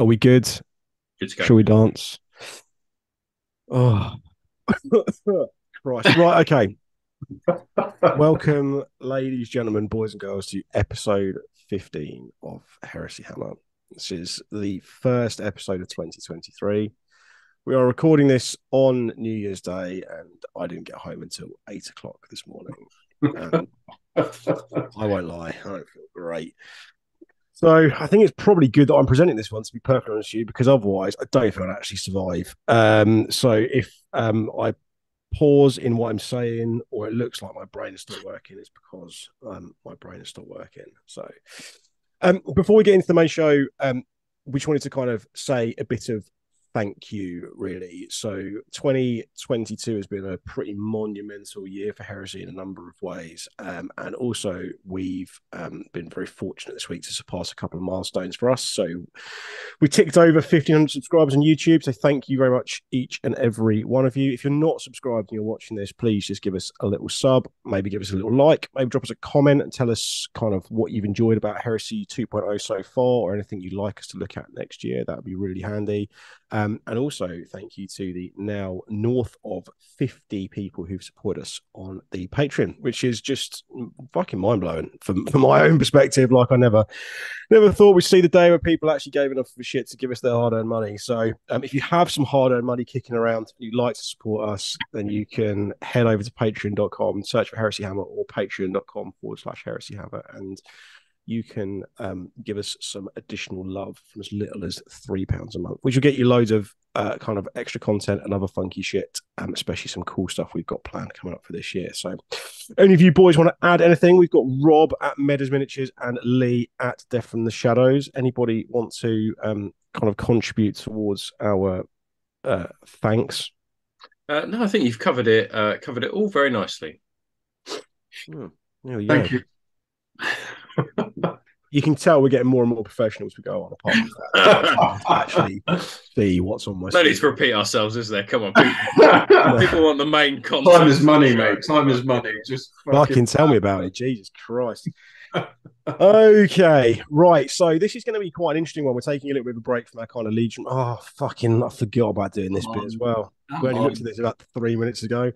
Are we good? Good to go. Shall we dance? Oh, Christ. Right, okay. Welcome, ladies, gentlemen, boys and girls, to episode 15 of Heresy Hammer. This is the first episode of 2023. We are recording this on New Year's Day, and I didn't get home until 8 o'clock this morning. And I won't lie, I don't feel great. So I think it's probably good that I'm presenting this one, to be perfectly honest with you, because otherwise I don't think I'd actually survive. So if I pause in what I'm saying, or it looks like my brain is still working, it's because my brain is still working. So before we get into the main show, we just wanted to kind of say a bit of thank you, really. So 2022 has been a pretty monumental year for Heresy in a number of ways. And also we've been very fortunate this week to surpass a couple of milestones for us. So we ticked over 1,500 subscribers on YouTube. So thank you very much, each and every one of you. If you're not subscribed and you're watching this, please just give us a little sub, maybe give us a little like, maybe drop us a comment and tell us kind of what you've enjoyed about Heresy 2.0 so far, or anything you'd like us to look at next year. That would be really handy. And also thank you to the now north of 50 people who've supported us on the Patreon, which is just fucking mind-blowing from my own perspective. Like, I never thought we'd see the day where people actually gave enough of a shit to give us their hard-earned money. So if you have some hard-earned money kicking around and you'd like to support us, then you can head over to patreon.com, search for Heresy Hammer, or patreon.com/Heresy Hammer, and you can give us some additional love from as little as £3 a month, which will get you loads of kind of extra content and other funky shit, especially some cool stuff we've got planned coming up for this year. So any of you boys want to add anything? We've got Rob at Medas Miniatures and Lee at Death from the Shadows. Anybody want to kind of contribute towards our thanks? No, I think you've covered it all very nicely. There we go. Thank you. You can tell we're getting more and more professional as we go on, apart from that. Actually see what's on my No need to repeat ourselves, is there? Come on, people want the main content. Time is money, mate. Time is money. Just fucking tell me about it. Jesus Christ. Okay, right. So this is going to be quite an interesting one. We're taking a little bit of a break from our kind of Legion. Oh, fucking, I forgot about doing this bit as well. We only looked at this about 3 minutes ago.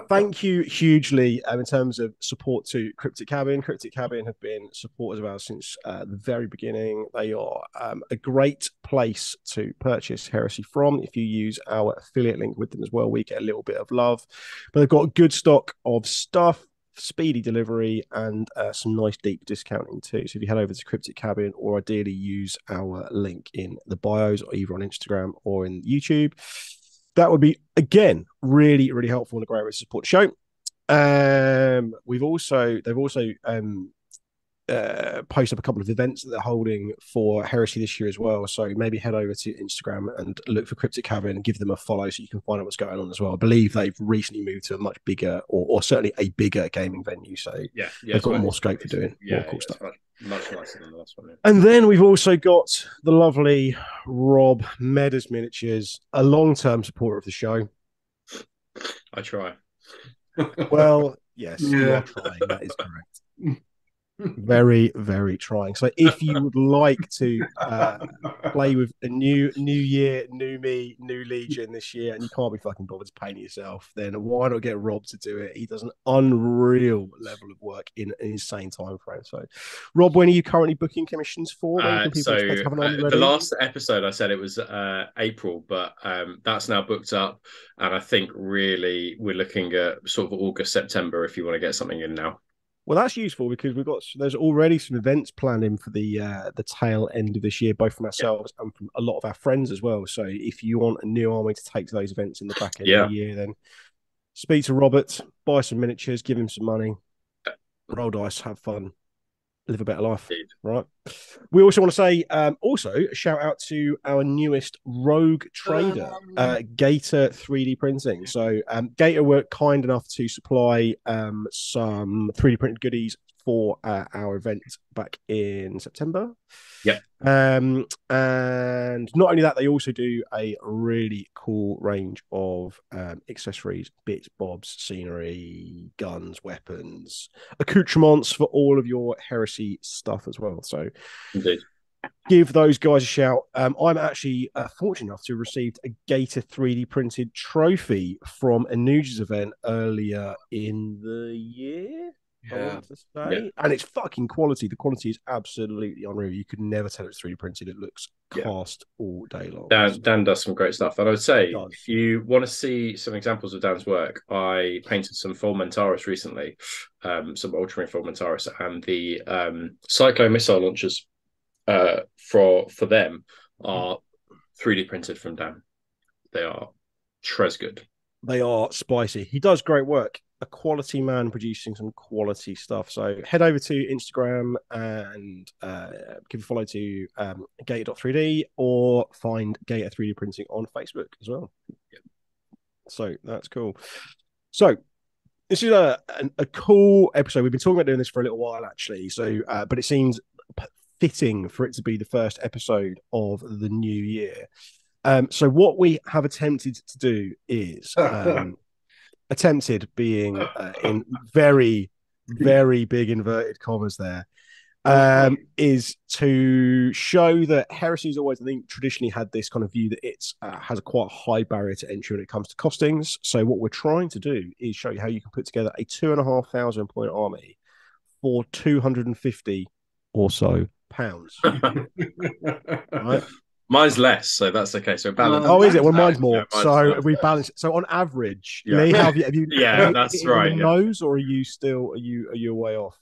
Thank you hugely in terms of support to Cryptic Cabin. Cryptic Cabin have been supporters of ours since the very beginning. They are a great place to purchase Heresy from. If you use our affiliate link with them as well, we get a little bit of love. But they've got a good stock of stuff, speedy delivery, and some nice deep discounting too. So if you head over to Cryptic Cabin, or ideally use our link in the bios, or either on Instagram or in YouTube, that would be, again, really, really helpful and a great way to support the show. They've also posted up a couple of events that they're holding for Heresy this year as well. So maybe head over to Instagram and look for Cryptic Cabin and give them a follow so you can find out what's going on as well. I believe they've recently moved to a much bigger, or certainly a bigger gaming venue. So they've got more scope for doing more cool stuff. Much nicer than the last one. Yeah. And then we've also got the lovely Rob, Medas Miniatures, a long-term supporter of the show. I try. Well, yes, you are trying. That is correct. Very, very trying. So if you would like to play with a new year, new me, new Legion this year, and you can't be fucking bothered to paint yourself, then why not get Rob to do it? He does an unreal level of work in an insane time frame. So Rob, when are you currently booking commissions for? When can people expect to have an army ready? The last episode I said it was April, but that's now booked up, and I think really we're looking at sort of August, September if you want to get something in now. Well, that's useful because there's already some events planned in for the tail end of this year, both from ourselves and from a lot of our friends as well. So if you want a new army to take to those events in the back end of the year, then speak to Robert, buy some miniatures, give him some money, roll dice, have fun, live a better life. Indeed. Right. We also want to say also a shout out to our newest rogue trader, Gator 3D printing. So Gator were kind enough to supply some 3D printed goodies for our event back in September. Yeah. And not only that, they also do a really cool range of accessories, bits, bobs, scenery, guns, weapons, accoutrements for all of your Heresy stuff as well. So indeed, give those guys a shout. I'm actually fortunate enough to have received a Gator 3D printed trophy from a Nuges event earlier in the year. I want to say, and it's fucking quality. The quality is absolutely unreal. You could never tell it's 3D printed. It looks cast all day long. Dan does some great stuff, and I would say if you want to see some examples of Dan's work, I painted some Fulmentaris recently, some Ultramarine Fulmentaris, and the Cyclone missile launchers for them are 3D printed from Dan. They are tres good. They are spicy. He does great work. A quality man producing some quality stuff. So head over to Instagram and give a follow to Gator.3D or find Gator 3D Printing on Facebook as well. Yep. So that's cool. So this is a cool episode. We've been talking about doing this for a little while, actually. So, but it seems fitting for it to be the first episode of the new year. So what we have attempted to do is attempted being in very, very big inverted commas there, is to show that Heresy has always, I think, traditionally had this kind of view that it has a quite high barrier to entry when it comes to costings. So what we're trying to do is show you how you can put together a 2,500 point army for 250 or so pounds. Right? Mine's less, so that's okay. So balance. Oh, is it? Well, mine's more. Yeah, so we balance it. So on average, Lee, have you? Yeah, that's right. Nose, or are you still? Are you way off?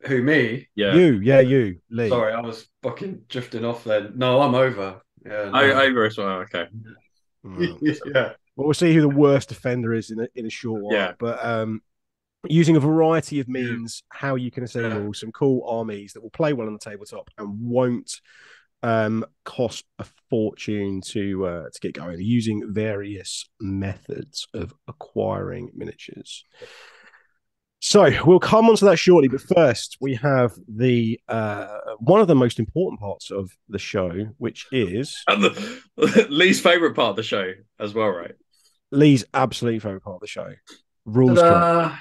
Who, me? Yeah, you, Lee. Sorry, I was fucking drifting off then. No, I'm over. Yeah, no. Over as well. Okay. Yeah. Well, we'll see who the worst offender is in a short while. Yeah. But using a variety of means, how you can assemble some cool armies that will play well on the tabletop and won't cost a fortune to get going, using various methods of acquiring miniatures. So we'll come on to that shortly, but first we have the one of the most important parts of the show, which is Lee's favorite part of the show as well, right? Lee's absolute favorite part of the show. Rules correction.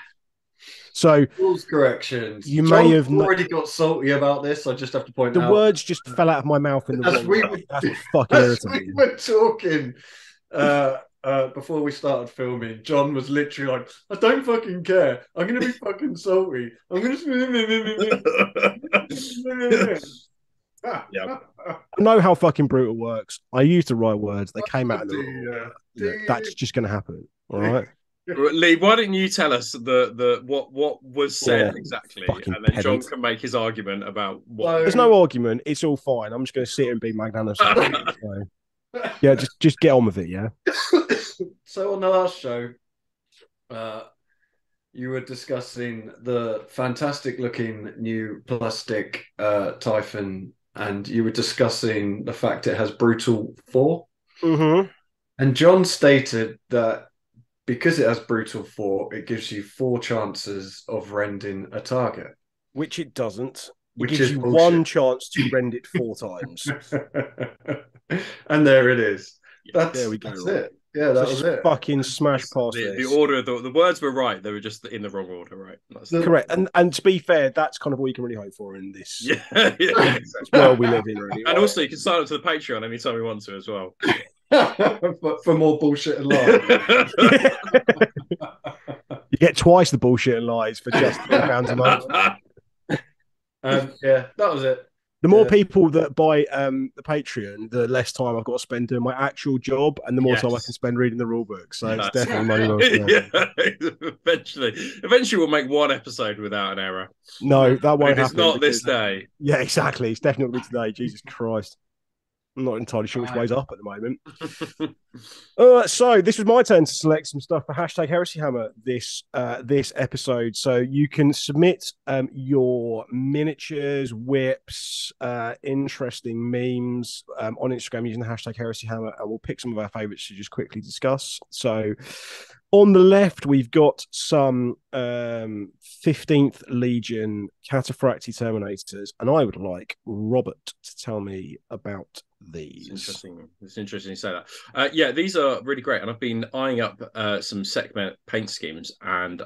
So rules corrections. You may have already got salty about this. I just have to point out the words just fell out of my mouth in the wrong way. That's fucking irritating. We were talking before we started filming. John was literally like, "I don't fucking care. I'm gonna be fucking salty. I'm gonna." Yeah. I know how fucking brutal works. I used the right words. They came out in the wrong way. That's just going to happen. All right. Lee, why didn't you tell us what was said exactly, and then John can make his argument about what? There's no argument. It's all fine. I'm just going to sit and be magnanimous. So, yeah, just get on with it. Yeah. So on the last show, you were discussing the fantastic looking new plastic Typhon, and you were discussing the fact it has brutal 4. Mm-hmm. And John stated that because it has brutal 4, it gives you 4 chances of rending a target. Which it doesn't. It gives you bullshit. 1 chance to rend it 4 times. And there it is. There we go. That's it. Yeah, that was it. Fucking smash past this. The order, the words were right. They were just in the wrong order, right? Correct. And to be fair, that's kind of what you can really hope for in this world we live in. Really. And also, you can sign up to the Patreon anytime you want to as well. For more bullshit and lies. You get twice the bullshit and lies for just £10 a month. Yeah, that was it. The more people that buy the Patreon, the less time I've got to spend doing my actual job, and the more time I can spend reading the rule book. So it's definitely money well spent. Eventually, we'll make 1 episode without an error. No, that won't happen. It's not this day. Yeah, exactly. It's definitely today. Jesus Christ. I'm not entirely sure which way's up at the moment. So this was my turn to select some stuff for hashtag Heresy Hammer this episode. So you can submit your miniatures, whips, interesting memes on Instagram using the hashtag Heresy Hammer, and we'll pick some of our favorites to just quickly discuss. So On the left, we've got some 15th Legion Cataphractii Terminators, and I would like Robert to tell me about these. It's interesting you say that. Yeah, these are really great, and I've been eyeing up some Sekhmet paint schemes, and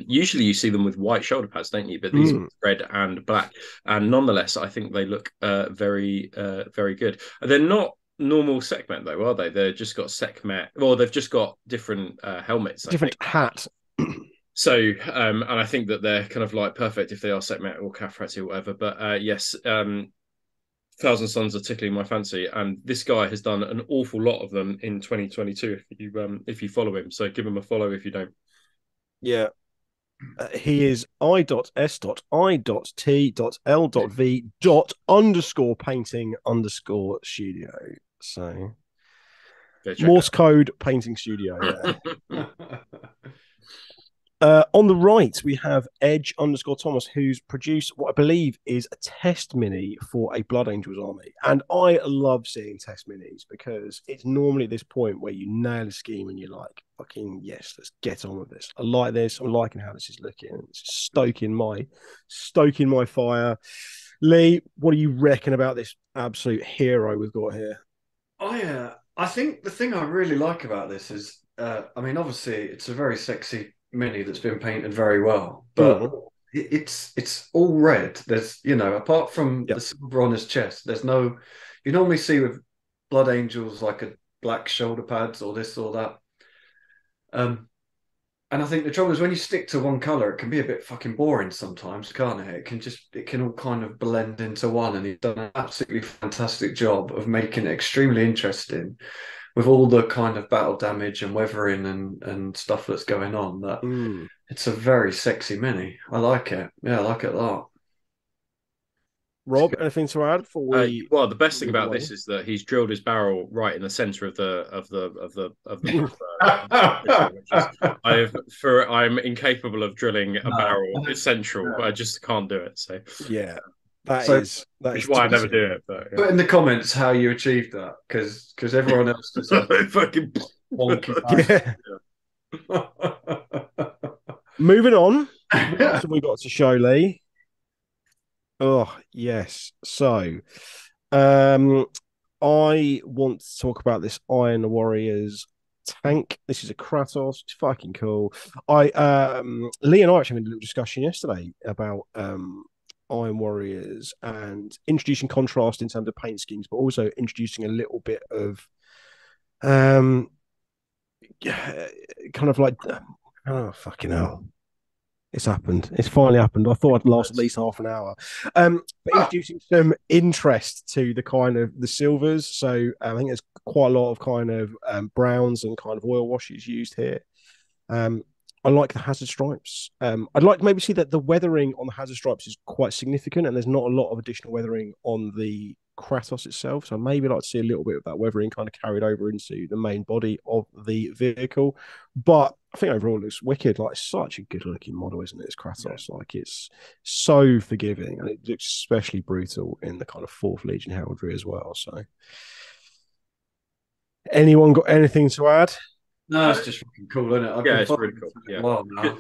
usually you see them with white shoulder pads, don't you? But these are red and black, and nonetheless, I think they look very, very good. They're not normal Sekhmet though, are they? They've just got Sekhmet, or they've just got different helmets, different hat. So, and I think that they're kind of like perfect if they are Sekhmet or Cataphractii or whatever. But yes, Thousand Suns are tickling my fancy, and this guy has done an awful lot of them in 2022. If you follow him, so give him a follow if you don't. Yeah. He is i.s.i.t.l.v._painting_studio. So Morse code painting studio. Yeah. On the right, we have Edge_Thomas, who's produced what I believe is a test mini for a Blood Angels army. And I love seeing test minis because it's normally at this point where you nail a scheme and you're like, fucking yes, let's get on with this. I like this. I'm liking how this is looking. It's stoking my fire. Lee, what do you reckon about this absolute hero we've got here? I think the thing I really like about this is, I mean, obviously it's a very sexy mini that's been painted very well, but it's all red. There's, apart from the silver on his chest, there's no. You normally see with Blood Angels like a black shoulder pads or this or that. And I think the trouble is when you stick to one color, it can be a bit fucking boring sometimes, can't it? It can all kind of blend into one, and he's done an absolutely fantastic job of making it extremely interesting with all the kind of battle damage and weathering and stuff that's going on. That it's a very sexy mini. I like it. Yeah, I like it a lot. Rob, anything to add before we? Well, the best thing about this is that he's drilled his barrel right in the center of the I'm incapable of drilling a barrel. It's central, but I just can't do it. So yeah, that is why I never do it. But put in the comments how you achieved that, because everyone else just fucking wonky. Yeah. Moving on, what else have we got to show, Lee? Oh, yes. So, I want to talk about this Iron Warriors tank. This is a Kratos. It's fucking cool. Lee and I actually had a little discussion yesterday about Iron Warriors and introducing contrast in terms of paint schemes, but also introducing a little bit of kind of like, oh, fucking hell. It's happened. It's finally happened. I thought I'd last at least half an hour. But introducing some interest to the kind of the silvers. So I think there's quite a lot of kind of browns and kind of oil washes used here. I like the hazard stripes. I'd like to maybe see that the weathering on the hazard stripes is quite significant, and there's not a lot of additional weathering on the Kratos itself. So maybe I'd like to see a little bit of that weathering kind of carried over into the main body of the vehicle. But I think overall it looks wicked. Like, it's such a good looking model, isn't it? It's Kratos. Yeah. Like, it's so forgiving, and it looks especially brutal in the kind of 4th Legion heraldry as well. So, anyone got anything to add? No, it's just fucking cool, isn't it? It's really cool. Yeah,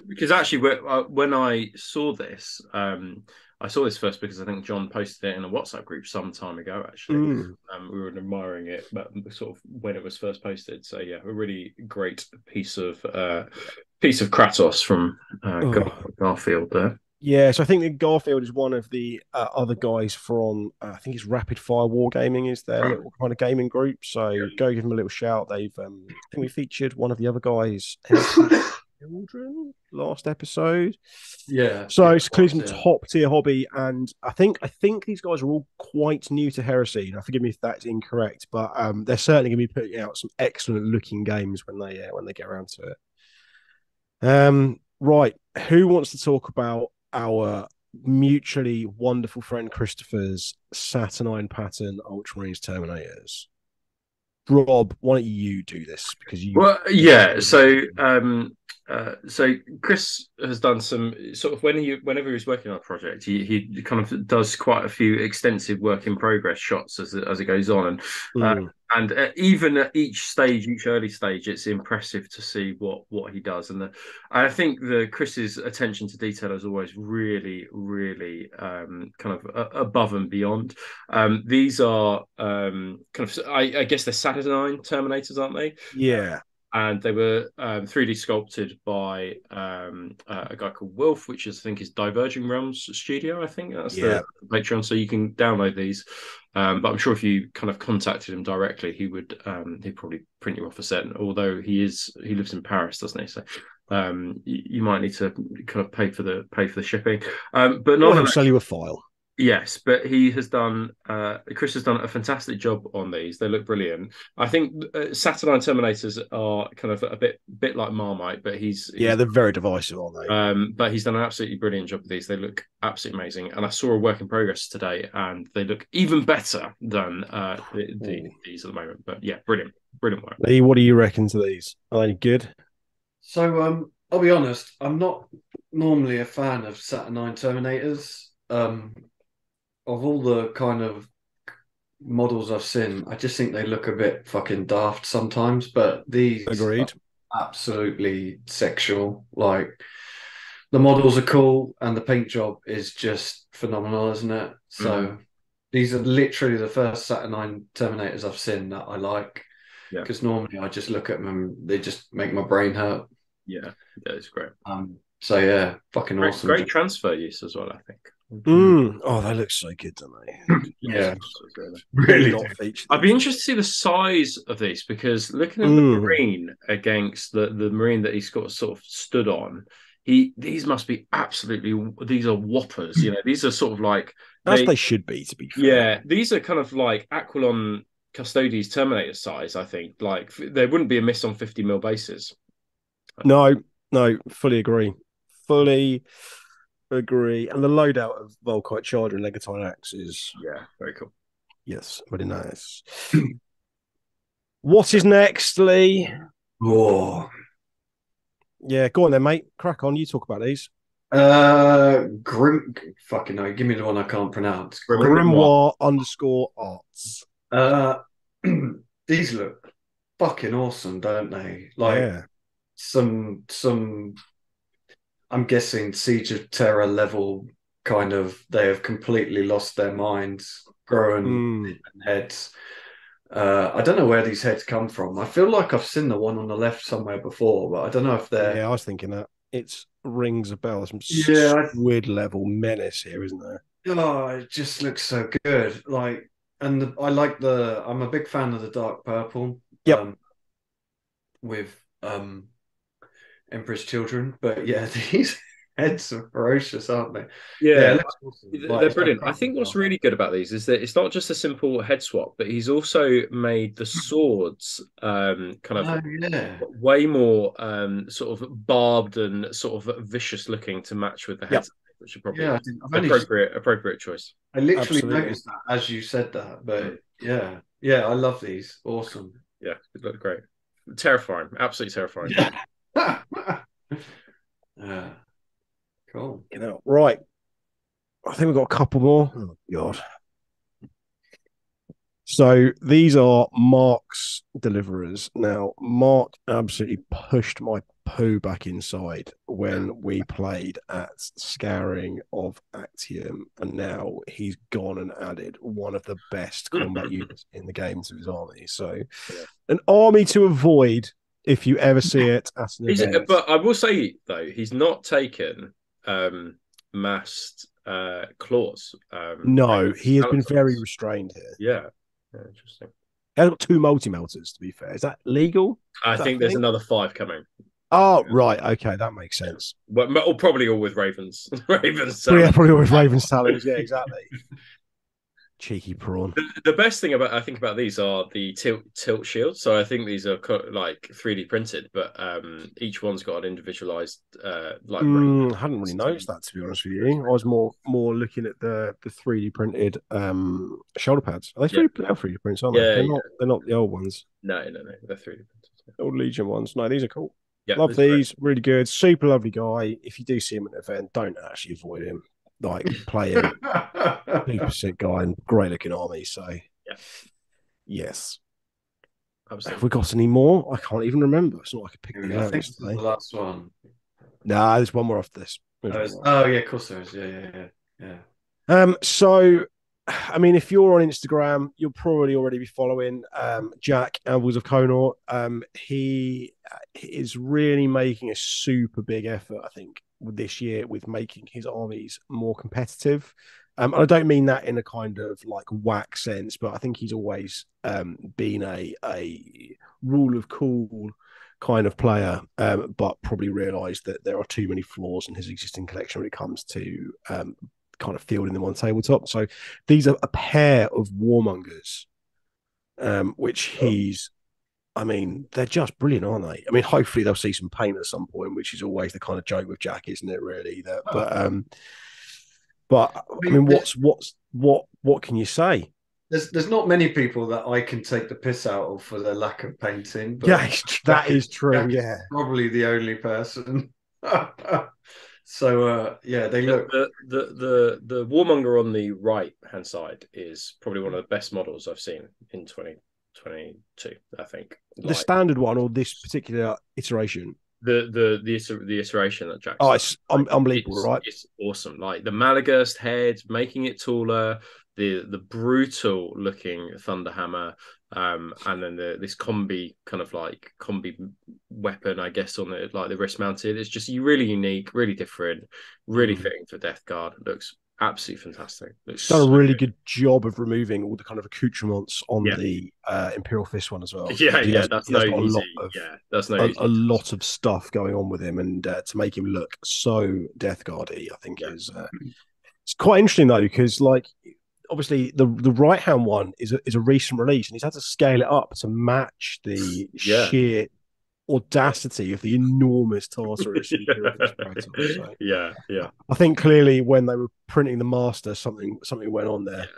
because actually, when I saw this, I saw this first because I think John posted it in a WhatsApp group some time ago. Actually, we were admiring it, but sort of when it was first posted. So yeah, a really great piece of Kratos from Garfield there. Yeah, so I think that Garfield is one of the other guys from, I think it's Rapid Fire Wargaming is their little kind of gaming group. So go give them a little shout. They've, I think we featured one of the other guys, Children, last episode. Yeah. So it's clearly some top tier hobby, and I think these guys are all quite new to Heresy. Now, forgive me if that's incorrect, but they're certainly going to be putting out some excellent looking games when they get around to it. Right, who wants to talk about our mutually wonderful friend Christopher's Saturnine pattern Ultramarines Terminators? Rob, why don't you do this? Because you. Well, yeah. So Chris has done some sort of whenever he's working on a project, he kind of does quite a few extensive work in progress shots as it goes on, and And even at each stage, each early stage, it's impressive to see what he does. And I think the Chris's attention to detail is always really, really kind of above and beyond. These are kind of, I guess they're Saturnine Terminators, aren't they? Yeah. And they were 3D sculpted by a guy called Wolf, which is, I think, is Diverging Realms Studio. I think that's the Patreon, so you can download these. But I'm sure if you kind of contacted him directly, he'd probably print you off a set. Although he lives in Paris, doesn't he? So you might need to kind of pay for the shipping. But not, or he'll sell you a file. Yes, but Chris has done a fantastic job on these. They look brilliant. I think Saturnine Terminators are kind of a bit like Marmite, but they're very divisive, aren't they? But he's done an absolutely brilliant job with these. They look absolutely amazing. And I saw a work in progress today, and they look even better than these at the moment. But yeah, brilliant work. Lee, what do you reckon to these? Are they any good? So I'll be honest, I'm not normally a fan of Saturnine Terminators. Of all the kind of models I've seen, I just think they look a bit fucking daft sometimes, but these Agreed. Are absolutely sexual. Like, the models are cool and the paint job is just phenomenal, isn't it? So these are literally the first Saturnine Terminators I've seen that I like. Because normally I just look at them and they just make my brain hurt. Yeah, it's great. So yeah, fucking awesome. Great transfer use as well, I think. Oh, they look so good, don't they? Yeah, really not featured. I'd be interested to see the size of these, because looking at the Marine against the Marine that he's got sort of stood on, these must be these are whoppers. These are sort of like they should be, to be fair. Yeah, these are kind of like Aquilon Custodes Terminator size. I think like there wouldn't be a miss on 50mm bases. No, fully agree. Fully agree. And the loadout of Volkite Charger and Legatine Axe is very cool. Yes, very nice. What is next, Lee? Oh, yeah, go on then, mate. Crack on. You talk about these. Fucking no, give me the one I can't pronounce. Grimoire _arts. These look fucking awesome, don't they? Like some I'm guessing Siege of Terror level kind of, they have completely lost their minds, growing heads. I don't know where these heads come from. I feel like I've seen the one on the left somewhere before, but I don't know if they're... Yeah, I was thinking that. It rings a bell. Some weird level menace here, isn't there? Oh, it just looks so good. Like, and I'm a big fan of the dark purple. Yep. With Emperor's Children, but yeah, these heads are ferocious, aren't they? Yeah, they're brilliant. I think what's really good about these is that it's not just a simple head swap, but he's also made the swords way more sort of barbed and sort of vicious looking to match with the heads, which are probably appropriate choice. I literally noticed that as you said that, but yeah, I love these. Awesome. Yeah, they look great. Terrifying, absolutely terrifying. Cool. Right. I think we've got a couple more. Oh God. So these are Mark's deliverers. Now, Mark absolutely pushed my poo back inside when we played at Scouring of Actium, and now he's gone and added one of the best combat units in the game to his army. So an army to avoid if you ever see it at an event. But I will say, though, he's not taken massed claws. No, he has been very restrained here. Yeah, interesting. He's got 2 multi-melters, to be fair. Is that legal? I think there's another 5 coming. Oh, right. Okay, that makes sense. Well, probably all with Ravens. Ravens. Yeah, probably all with Ravens talons. Yeah, exactly. Cheeky prawn. The best thing I think about these are the tilt shields. So I think these are like 3D printed, but each one's got an individualized I hadn't really noticed that, to be honest with you. I was more looking at the 3D printed shoulder pads. Are they 3D prints, aren't they? They're not the old ones. No, they're 3D printed. Old Legion ones. No, these are cool. Yeah, love these. Great. Really good. Super lovely guy. If you do see him at an event, don't actually avoid him. Like, play him. Super sick guy and great looking army. So, yes. absolutely. we got any more? I can't even remember. It's not like I picked these I out think this is yesterday. the last one. Nah, there's one more after this. Oh, yeah, of course there is. Yeah. So, I mean, if you're on Instagram, you'll probably already be following Jack Ambles of Conor. He is really making a super big effort, I think, this year with making his armies more competitive. And I don't mean that in a kind of like whack sense, but I think he's always been a rule of cool kind of player, but probably realised that there are too many flaws in his existing collection when it comes to kind of fielding them on tabletop. So these are a pair of warmongers, which he's. I mean, they're just brilliant, aren't they? I mean, hopefully they'll see some paint at some point, which is always the kind of joke with Jack, isn't it? Really, that, but I mean, what can you say? There's not many people that I can take the piss out of for their lack of painting, Yeah, but that is true. Jack is Yeah, probably the only person. So yeah, they look. The warmonger on the right hand side is probably one of the best models I've seen in 2022. I think the standard one or this particular iteration. The iteration that Jack's it's unbelievable, right? It's awesome. Like the Malagast head, making it taller, the brutal looking Thunderhammer, and then this combi kind of like combi weapon, I guess, on the like the wrist mounted. It's just really unique, really different, really fitting for Death Guard. It looks absolutely fantastic. It's done a really good job of removing all the kind of accoutrements on the Imperial Fist one as well. Yeah, that's no easy. That's no easy. A lot of stuff going on with him, and to make him look so Death Guard-y, I think is it's quite interesting though, because like obviously the right hand one is a recent release, and he's had to scale it up to match the sheer audacity of the enormous Tartarus Imperial Fist Praetor. So, yeah. I think clearly when they were printing the master, something went on there.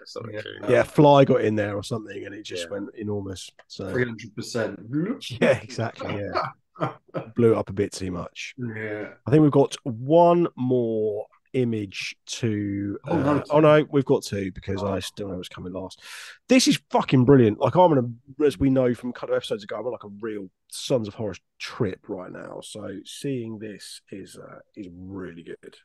Fly got in there or something, and it just went enormous. So 300%. Yeah, exactly. Yeah, blew it up a bit too much. Yeah, I think we've got one more image to. No, we've got two because I still know what's coming last. This is fucking brilliant. Like as we know from a couple of episodes ago, I'm on like a real Sons of Horus trip right now. So seeing this is really good.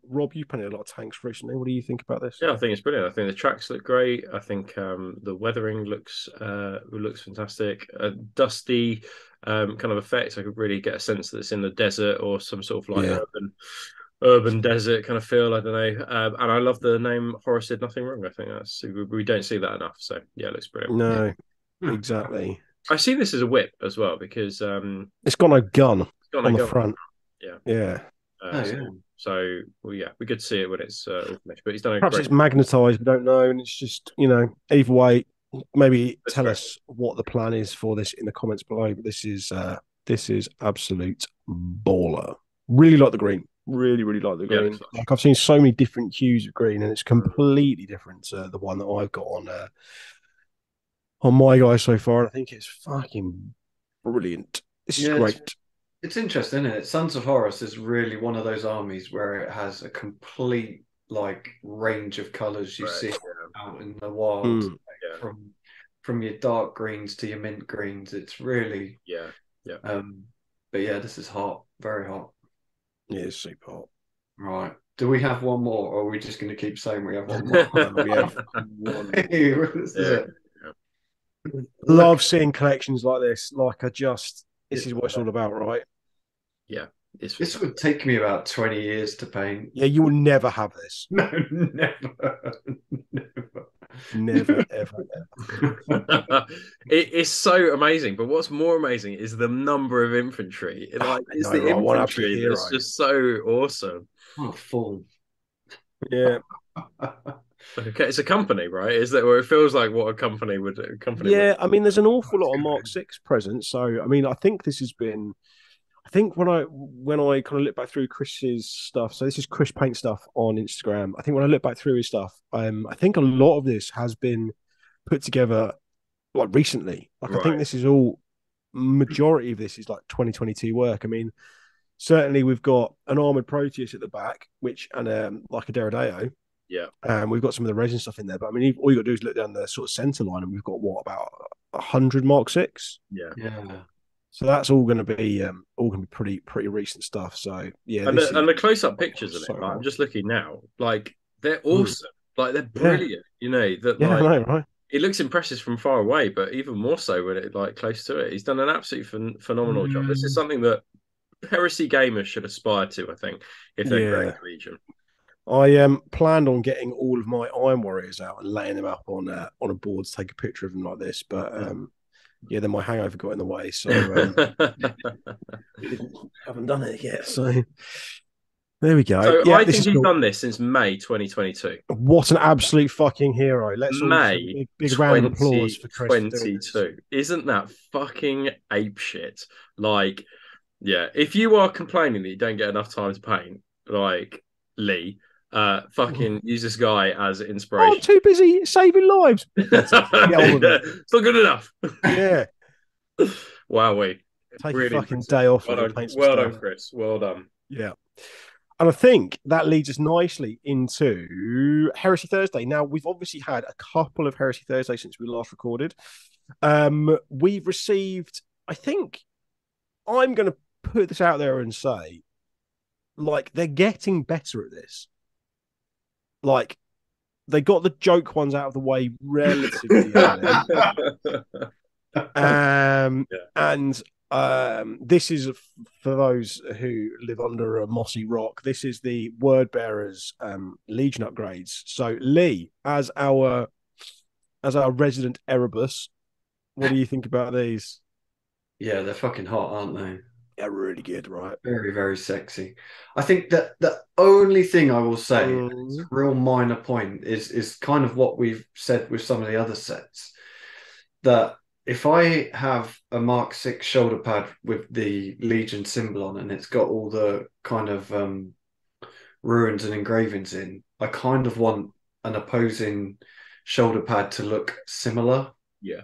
Rob, you painted a lot of tanks recently. What do you think about this? Yeah, I think it's brilliant. I think the tracks look great. I think the weathering looks fantastic. Dusty kind of effects. I could really get a sense that it's in the desert or some sort of like urban desert kind of feel. I don't know. And I love the name Horus Did Nothing Wrong. I think we don't see that enough. So yeah, it looks brilliant. No, exactly. I see this as a whip as well because it's got no gun on the front. Yeah. So we could see it when it's all finished. But he's done perhaps it's magnetized. We don't know, and it's just either way. Maybe tell us what the plan is for this in the comments below. But this is absolute baller. Really like the green. Really like the green. Like I've seen so many different hues of green, and it's completely different to the one that I've got on my guy so far. And I think it's fucking brilliant. This is great. It's interesting, isn't it? Sons of Horus is really one of those armies where it has a complete like range of colors you see out in the wild, from your dark greens to your mint greens. It's really but yeah, this is hot, very hot. Yeah, it's super hot. Right. Do we have one more, or are we just going to keep saying we have one more? We have one. This is it. Love seeing collections like this. Like this is what it's all about, right? Yeah. This would take me about 20 years to paint. Yeah, you will never have this. No, never. Never, ever. It's so amazing, but what's more amazing is the number of infantry. Like it's the infantry that's just so awesome. Oh, full. Yeah. Okay, it's a company, right? Is that where it feels like what a company would? I mean, there's an awful lot of Mark 6 present. So, I mean, I think this has been. I think when I kind of look back through Chris's stuff, so this is Chris Paint stuff on Instagram. I think when I look back through his stuff, I think a lot of this has been put together like recently. Like I think this is all majority of this is like 2022 work. I mean, certainly we've got an armored Proteus at the back, and like a Deredeo. Yeah. We've got some of the resin stuff in there, but I mean, all you got to do is look down the sort of center line, and we've got about 100 Mark 6. Yeah. Yeah. So that's all going to be pretty recent stuff. So yeah, And this is the close up pictures of so it, like, I'm hot. just looking now, like they're awesome, like they're Yeah, brilliant. You know that yeah, I like know, right? it looks impressive from far away, but even more so when it like close to it. He's done an absolutely phenomenal job. This is Mm. something that Heresy gamers should aspire to, I think, if they're creating Yeah. Legion. I planned on getting all of my Iron Warriors out and laying them up on a board to take a picture of them like this, but yeah, then my hangover got in the way, so haven't done it yet. So there we go. So Yeah, I this think is he's cool. done this since May 2022. What an absolute fucking hero! Let's all just have a May big round of applause for Chris for doing this. 2022. Isn't that fucking ape shit? Like, yeah, if you are complaining that you don't get enough time to paint, like Lee, fucking use this guy as Oh, I'm inspiration. too busy saving lives. Get on with it. It's not good enough. Yeah, Wow, we take a really fucking impressive. day off Well and go done, paint some well done, stuff. Chris. Well done. Yeah. And I think that leads us nicely into Heresy Thursday. Now, we've obviously had a couple of Heresy Thursday since we last recorded. We've received, I think, I'm going to put this out there and say, like, they're getting better at this. Like, they got the joke ones out of the way relatively early. Yeah. And this is for those who live under a mossy rock. This is the word bearers Legion upgrades. So Lee, as our resident Erebus, what do you think about these? Yeah, they're fucking hot, aren't they? They're really good, right? Very, very sexy. I think that the only thing I will say, and it's a real minor point, is kind of what we've said with some of the other sets. That if I have a Mark 6 shoulder pad with the Legion symbol on and it's got all the kind of ruins and engravings in, I kind of want an opposing shoulder pad to look similar. Yeah.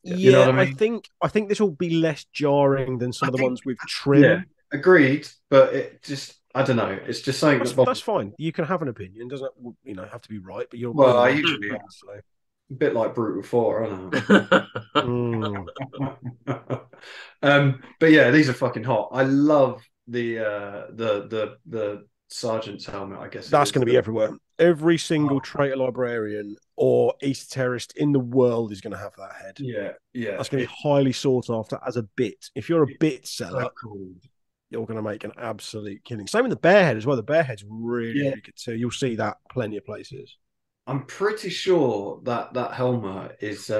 You know Yeah, what I mean? I think this will be less jarring than some I of the think, ones with yeah, trim. agreed. But it just, I don't know. It's just something that That's bothers. fine. You can have an opinion. It doesn't have to be right, but you're Well, I my usually opinion, so. a bit like Brutal 4, aren't Mm. I? But yeah, these are fucking hot. I love the sergeant's helmet, I guess it That's going is. to be everywhere. Every single Oh, traitor librarian or esoterist in the world is going to have that head. yeah, yeah. That's going to be highly sought after as a bit. If you're a bit So seller, cool. you're going to make an absolute killing. Same with the bear head as well. The bear head's really, Yeah. really good too. You'll see that plenty of places. I'm pretty sure that that helmet is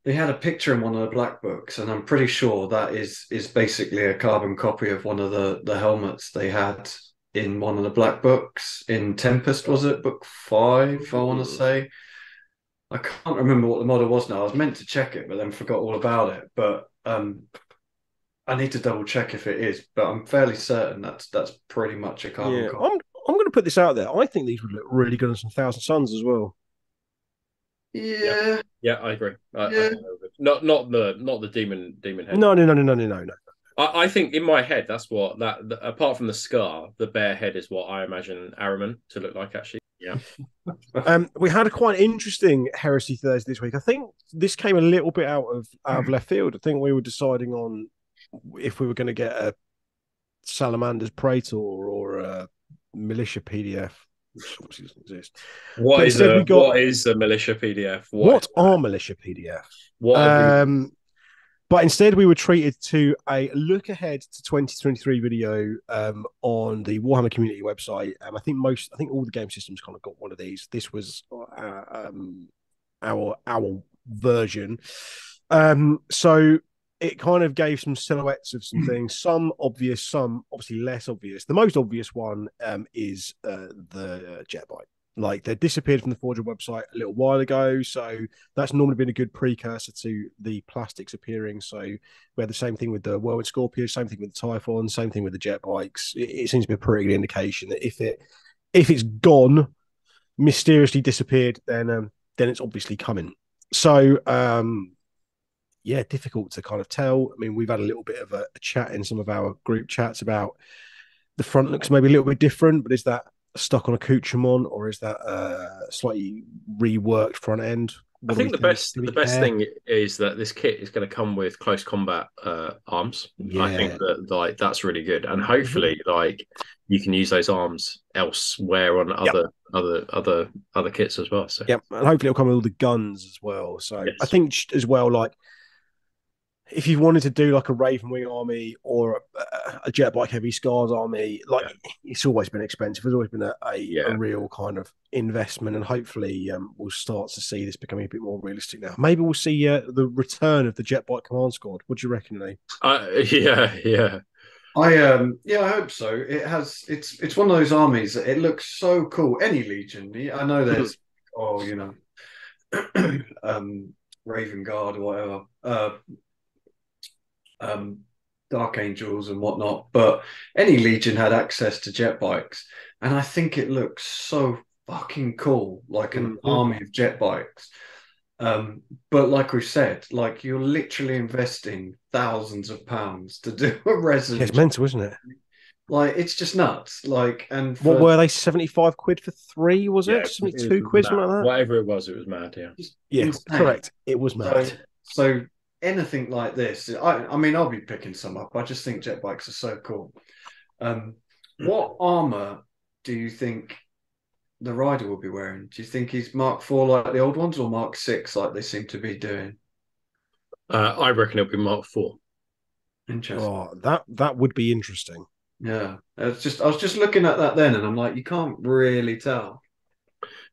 they had a picture in one of the black books, and I'm pretty sure that is basically a carbon copy of one of the helmets they had in one of the black books in Tempest, was it? Book 5, I want to say. I can't remember what the model was now. I was meant to check it, but then forgot all about it. But I need to double check if it is, but I'm fairly certain that's pretty much a carbon Yeah, copy. I'm going to put this out there. I think these would look really good on some Thousand Suns as well. Yeah. Yeah, Yeah, I agree. yeah. Not the demon head. No. I think in my head that's what apart from the scar, the bear head is what I imagine Araman to look like actually. Yeah. We had a quite interesting Heresy Thursday this week. I think this came a little bit out of left field. I think we were deciding on if we were going to get a Salamander's Praetor or a Militia PDF, which obviously doesn't exist. What is a militia PDF? What are Militia PDF? What But instead, we were treated to a look ahead to 2023 video on the Warhammer community website. I think all the game systems kind of got one of these. This was our version. So it kind of gave some silhouettes of some things, some obvious, some obviously less obvious. The most obvious one is the jet bike. Like they disappeared from the Forger website a little while ago, so that's normally been a good precursor to the plastics appearing. So we had the same thing with the Whirlwind Scorpio, same thing with the Typhon, same thing with the jet bikes. It seems to be a pretty good indication that if it's gone, mysteriously disappeared, then it's obviously coming. So yeah, difficult to kind of tell. I mean, we've had a little bit of a chat in some of our group chats about the front looks maybe a little bit different, but is that stuck on accoutrement or is that slightly reworked front end? I think Do the we best care? thing is that this kit is going to come with close combat arms. I think Yeah. that like that's really good, and hopefully like you can use those arms elsewhere on Yep. other kits as well. So Yep. And hopefully it'll come with all the guns as well. So I yes, think as well, like if you wanted to do like a Raven Wing army or a jet bike heavy scars army, like it's always been expensive. There's always been a real kind of investment, and hopefully we'll start to see this becoming a bit more realistic now. Maybe we'll see the return of the jet bike command squad. What do you reckon, Lee? yeah. I hope so. It's one of those armies that it looks so cool. Any legion, I know there's Raven Guard or whatever, Dark Angels and whatnot, but any legion had access to jet bikes, and I think it looks so fucking cool, like an army of jet bikes. But like we said, like you're literally investing thousands of pounds to do a resin. Yeah, it's mental, isn't it? Like it's just nuts. Like, and what were they? 75 quid for 3? Was Yeah, it 72 quid, something like that? Whatever it was mad. Yeah, yeah, insane. Correct. It was mad. So anything like this, I mean, I'll be picking some up. I just think jet bikes are so cool. What armor do you think the rider will be wearing? Do you think he's Mark IV like the old ones, or Mark VI like they seem to be doing? I reckon it'll be Mark IV. Interesting. Oh, that would be interesting. Yeah, I was just looking at that then, and I'm like, you can't really tell.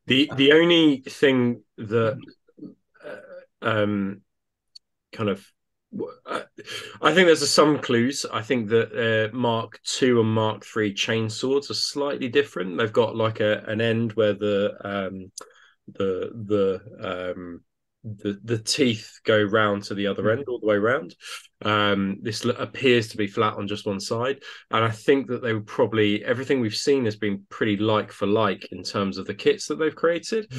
The only thing that kind of I think there's some clues. I think that Mark II and Mark III chain swords are slightly different. They've got like an end where the teeth go round to the other end all the way round. This appears to be flat on just one side, and I think that they would probably everything we've seen has been pretty like for like in terms of the kits that they've created.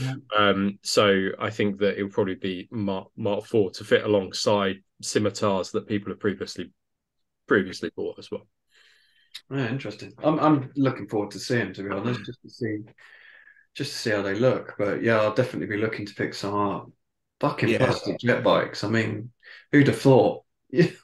So I think that it would probably be Mark IV to fit alongside scimitars that people have previously bought as well. Yeah, interesting. I'm looking forward to seeing, to be honest, just to see how they look. But yeah, I'll definitely be looking to pick some up. Fucking plastic jet bikes. I mean, who'd have thought?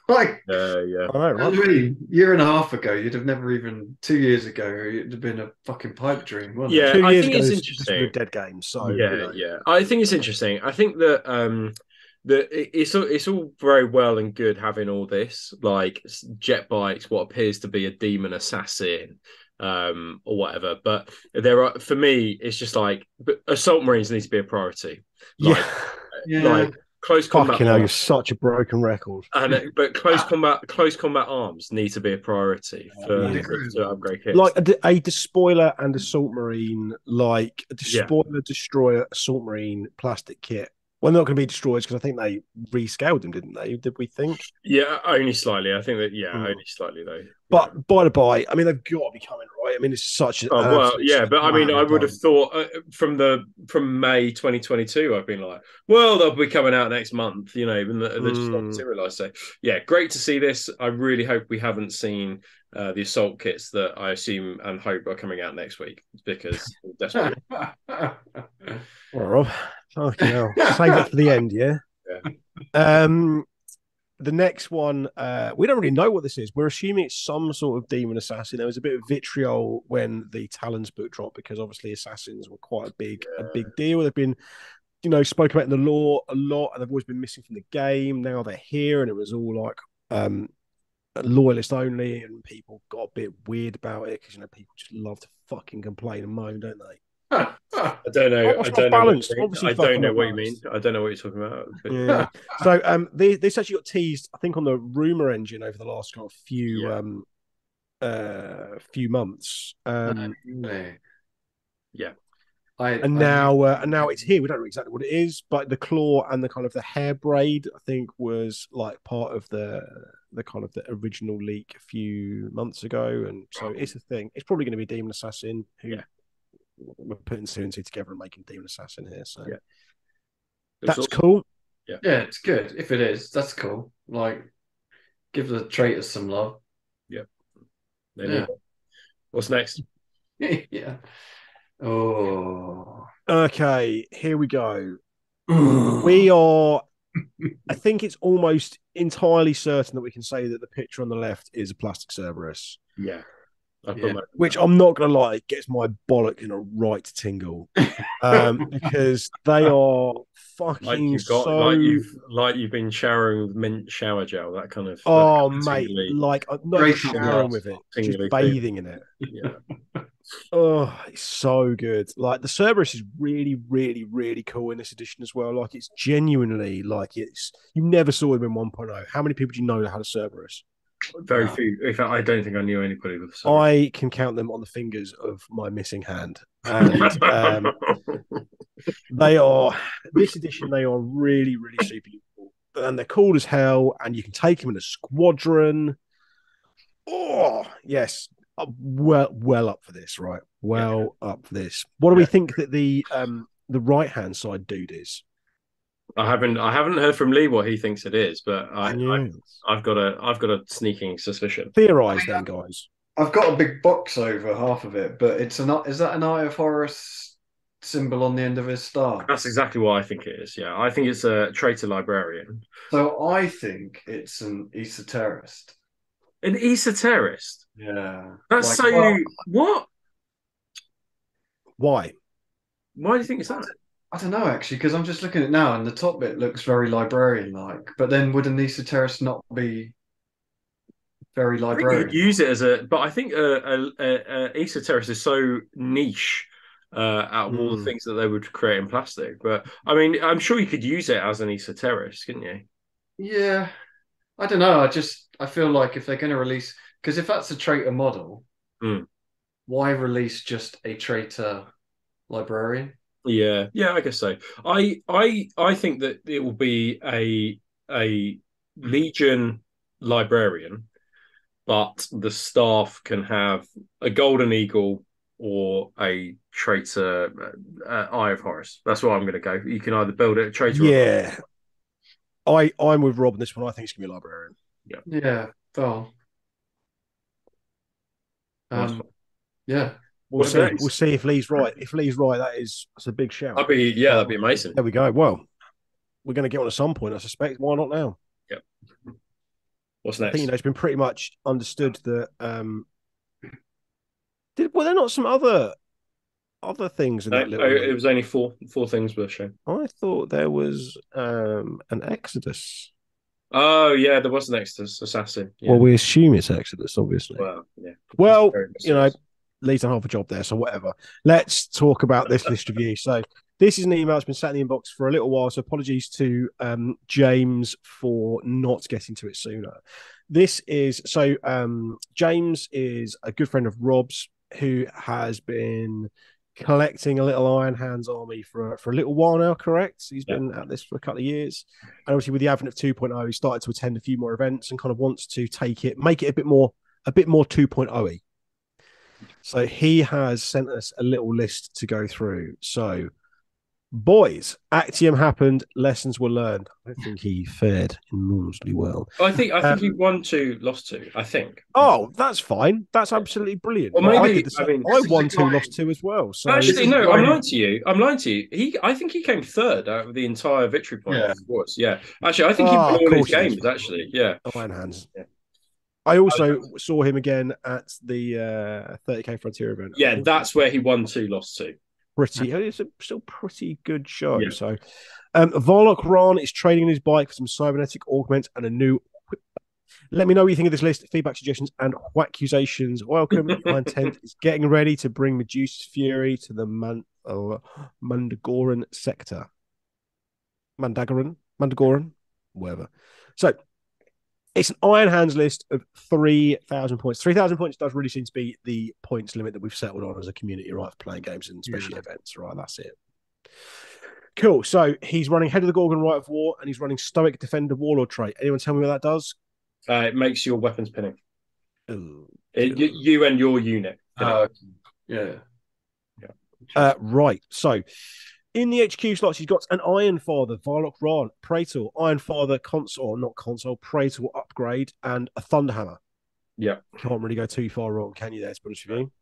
Like, Yeah. I know, right? a year and a half ago, you'd have never even 2 years ago, it'd have been a fucking pipe dream, wouldn't Yeah, it? 2 I years think ago, it's this would interesting. be a dead game. So Yeah. I think it's interesting. I think that it's all very well and good having all this like jet bikes, what appears to be a demon assassin, or whatever. But there are for me, it's just like assault marines need to be a priority. Like, like close combat. Fucking hell, you're such a broken record. But close combat arms need to be a priority to upgrade kits. Like a despoiler and assault marine, like a despoiler, destroyer, assault marine plastic kit. Well, they're not going to be destroyers because I think they rescaled them, didn't they? Did we think? Yeah, only slightly. I think that only slightly though. But by the by, I mean they've got to be coming, right? I mean it's such an but I mean I would have thought from May 2022, I've been like, well, they'll be coming out next month, even they're just not materialized. So yeah, great to see this. I really hope we haven't seen the assault kits that I assume and hope are coming out next week because desperately. Well, Rob, fucking hell, save it for the end, yeah. The next one, we don't really know what this is. We're assuming it's some sort of demon assassin. There was a bit of vitriol when the Talons book dropped because obviously assassins were quite a big deal. They've been, spoken about in the lore a lot, and they've always been missing from the game. Now they're here, and it was all like loyalist only, and people got a bit weird about it because people just love to fucking complain and moan, don't they? I don't know. I don't know what you mean. I don't know what you're talking about. Yeah. So this actually got teased, I think, on the rumor engine over the last kind of few months. Yeah. And now it's here. We don't know exactly what it is, but the claw and the kind of the hair braid, I think, was like part of the kind of the original leak a few months ago, and so it's a thing. It's probably going to be Demon Assassin who we're putting two and two together and making Demon Assassin here. So that's awesome. Cool. Yeah, it's good. If it is, that's cool. Like, give the traitors some love. Yeah. What's next? Yeah. Oh. Okay, here we go. We are. I think it's almost entirely certain that we can say that the picture on the left is a plastic Cerberus. Yeah. Which I'm not going to lie, gets my bollock in a right tingle. Because they are fucking like you've been showering with mint shower gel, that kind of mate, tingly, like I'm not just showering with it, just bathing in it. Yeah. Oh, it's so good. Like the Cerberus is really, really, really cool in this edition as well. Like it's genuinely like you never saw him in 1.0. How many people do you know that had a Cerberus? Very few. In fact, I don't think I knew anybody with a Cerberus. I can count them on the fingers of my missing hand. And they are this edition, they are really, really super useful. And they're cool as hell, and you can take them in a squadron. Oh, yes. Well up for this, right? Up for this. What do we think that the right hand side dude is? I haven't heard from Lee what he thinks it is, but I've got a sneaking suspicion. Theorize then, guys. I've got a big box over half of it, but is that an Eye of Horus symbol on the end of his star? That's exactly what I think it is. Yeah, I think it's a traitor librarian. So I think it's an esoterist. An esoterist? Yeah. That's what? Why? Why do you think it's that? I don't know actually, because I'm just looking at it now, and the top bit looks very librarian-like. But then, would an esoterist not be very librarian? I think you could use it but I think esoterist is so niche out of all the things that they would create in plastic. But I mean, I'm sure you could use it as an esoterist, couldn't you? Yeah, I don't know. I feel like if they're going to release, because if that's a traitor model, why release just a traitor librarian? Yeah, I guess so. I think that it will be a Legion librarian, but the staff can have a golden eagle or a traitor Eye of Horus. That's what I'm going to go. You can either build it a traitor. Yeah, I'm with Rob on this one. I think it's going to be a librarian. Yeah. Well. Yeah. We'll see if Lee's right. If Lee's right, that's a big shout. That'd be amazing. There we go. Well, we're going to get on at some point, I suspect. Why not now? Yep. What's next? I think it's been pretty much understood that. Were there not some other things in that little? It was only four things worth showing. I thought there was an Exodus. Oh yeah, there was an Exodus assassin. Yeah. Well, we assume it's Exodus, obviously. Well, Lee's done half a job there, so whatever. Let's talk about this list review. So this is an email that's been sat in the inbox for a little while, so apologies to James for not getting to it sooner. James is a good friend of Rob's who has been collecting a little Iron Hands army for a little while now, correct? He's been at this for a couple of years. And obviously with the advent of 2.0, he started to attend a few more events and kind of wants to make it a bit more 2.0-y. So he has sent us a little list to go through. So, boys, Actium happened, lessons were learned. I think he fared enormously well. I think he won 2, lost 2. I think. Oh, that's fine. That's absolutely brilliant. Well, maybe I won 2, lost 2 as well. So actually, no, I'm lying to you. I think he came third out of the entire victory point. Yeah. Actually, I think he won all his games. Actually, yeah. Iron Hands. Yeah. I also saw him again at the 30k Frontier event. Yeah, that's where he won 2, lost 2. It's a still pretty good show. Yeah. So, Varlock Ron is trading in his bike for some cybernetic augment and a new whip. Let me know what you think of this list. Feedback, suggestions, and accusations. Welcome. My intent is getting ready to bring Medusa's Fury to the Mandagoran sector. Mandagoran, whatever. So, it's an Iron Hands list of 3,000 points. 3,000 points does really seem to be the points limit that we've settled on as a community, right, for playing games and especially events, right? That's it. Cool. So he's running Head of the Gorgon Rite of War and he's running Stoic Defender Warlord trait. Anyone tell me what that does? It makes your weapons pinning. You and your unit. Right. So in the HQ slots, he's got an Iron Father, Varlock Ron, Praetor, Iron Father Praetor upgrade, and a Thunderhammer. Yeah. Can't really go too far wrong, can you there, to be honest with you?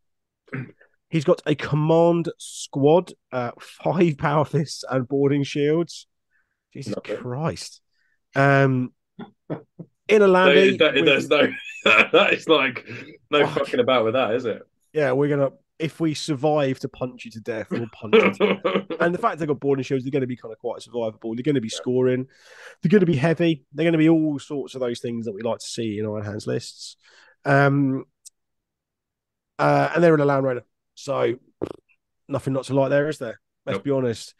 He's got a command squad, 5 power fists and boarding shields. Jesus Nothing. Christ. In a landy. There's no that is like no Fuck. fucking about with that, is it? Yeah, we're gonna if we survive to punch you to death, we'll punch you to death. And the fact they've got boarding shields, they're going to be kind of quite survivable. They're going to be scoring. They're going to be heavy. They're going to be all sorts of those things that we like to see in Iron Hands lists. And they're in a Land Raider, so nothing not to like there, is there? Let's be honest.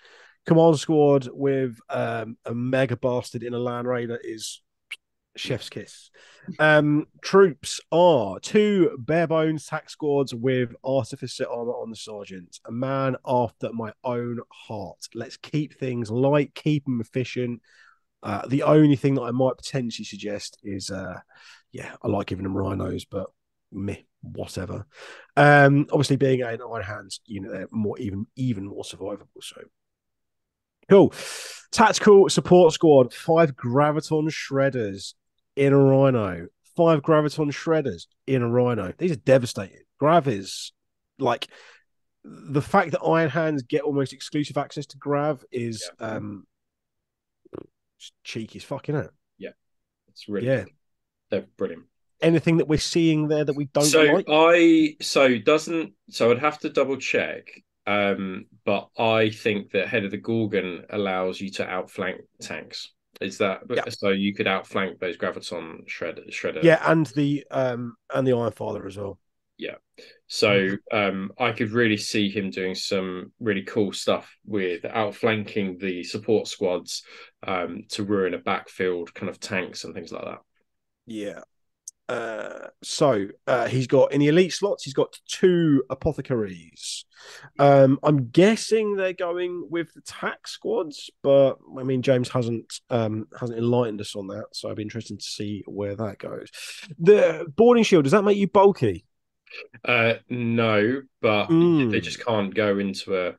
Command squad with a mega bastard in a Land Raider is chef's kiss. Troops are 2 bare bones tack squads with artificer armor on the sergeant. A man after my own heart. Let's keep things light, keep them efficient. The only thing that I might potentially suggest is, I like giving them rhinos, but meh, whatever. Obviously, being an Iron Hands unit, they're even more survivable. So cool. Tactical support squad, 5 graviton shredders in a rhino. 5 graviton shredders in a rhino. These are devastating. Grav is like the fact that Iron Hands get almost exclusive access to Grav is cheeky as fuck, isn't it? Yeah, it's really good. They're brilliant. Anything that we're seeing there that we don't like? So I'd have to double check. But I think that Head of the Gorgon allows you to outflank tanks. Is that so? You could outflank those graviton shredder. Yeah, and the Iron Father as well. Yeah. So I could really see him doing some really cool stuff with outflanking the support squads to ruin a backfield kind of tanks and things like that. Yeah. So he's got in the elite slots, he's got 2 apothecaries. I'm guessing they're going with the tack squads, but I mean James hasn't enlightened us on that, so I'd be interested to see where that goes. The boarding shield, does that make you bulky? No, but they just can't go into a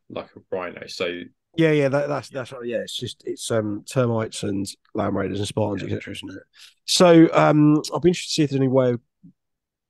rhino. So that's right. Yeah, it's termites and Land Raiders and Spartans, etc., isn't it? So I'll be interested to see if there's any way of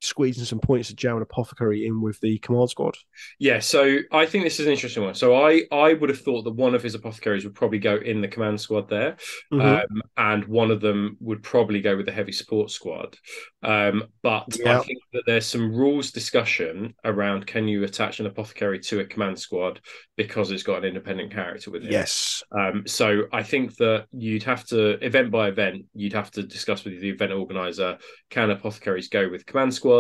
squeezing some points to Jam and Apothecary in with the command squad. Yeah, so I think this is an interesting one. So I would have thought that one of his apothecaries would probably go in the command squad there, and one of them would probably go with the heavy support squad. But I think that there's some rules discussion around can you attach an apothecary to a command squad because it's got an independent character with it. Yes. So I think that you'd have to, event by event, you'd have to discuss with the event organizer, can apothecaries go with command squads?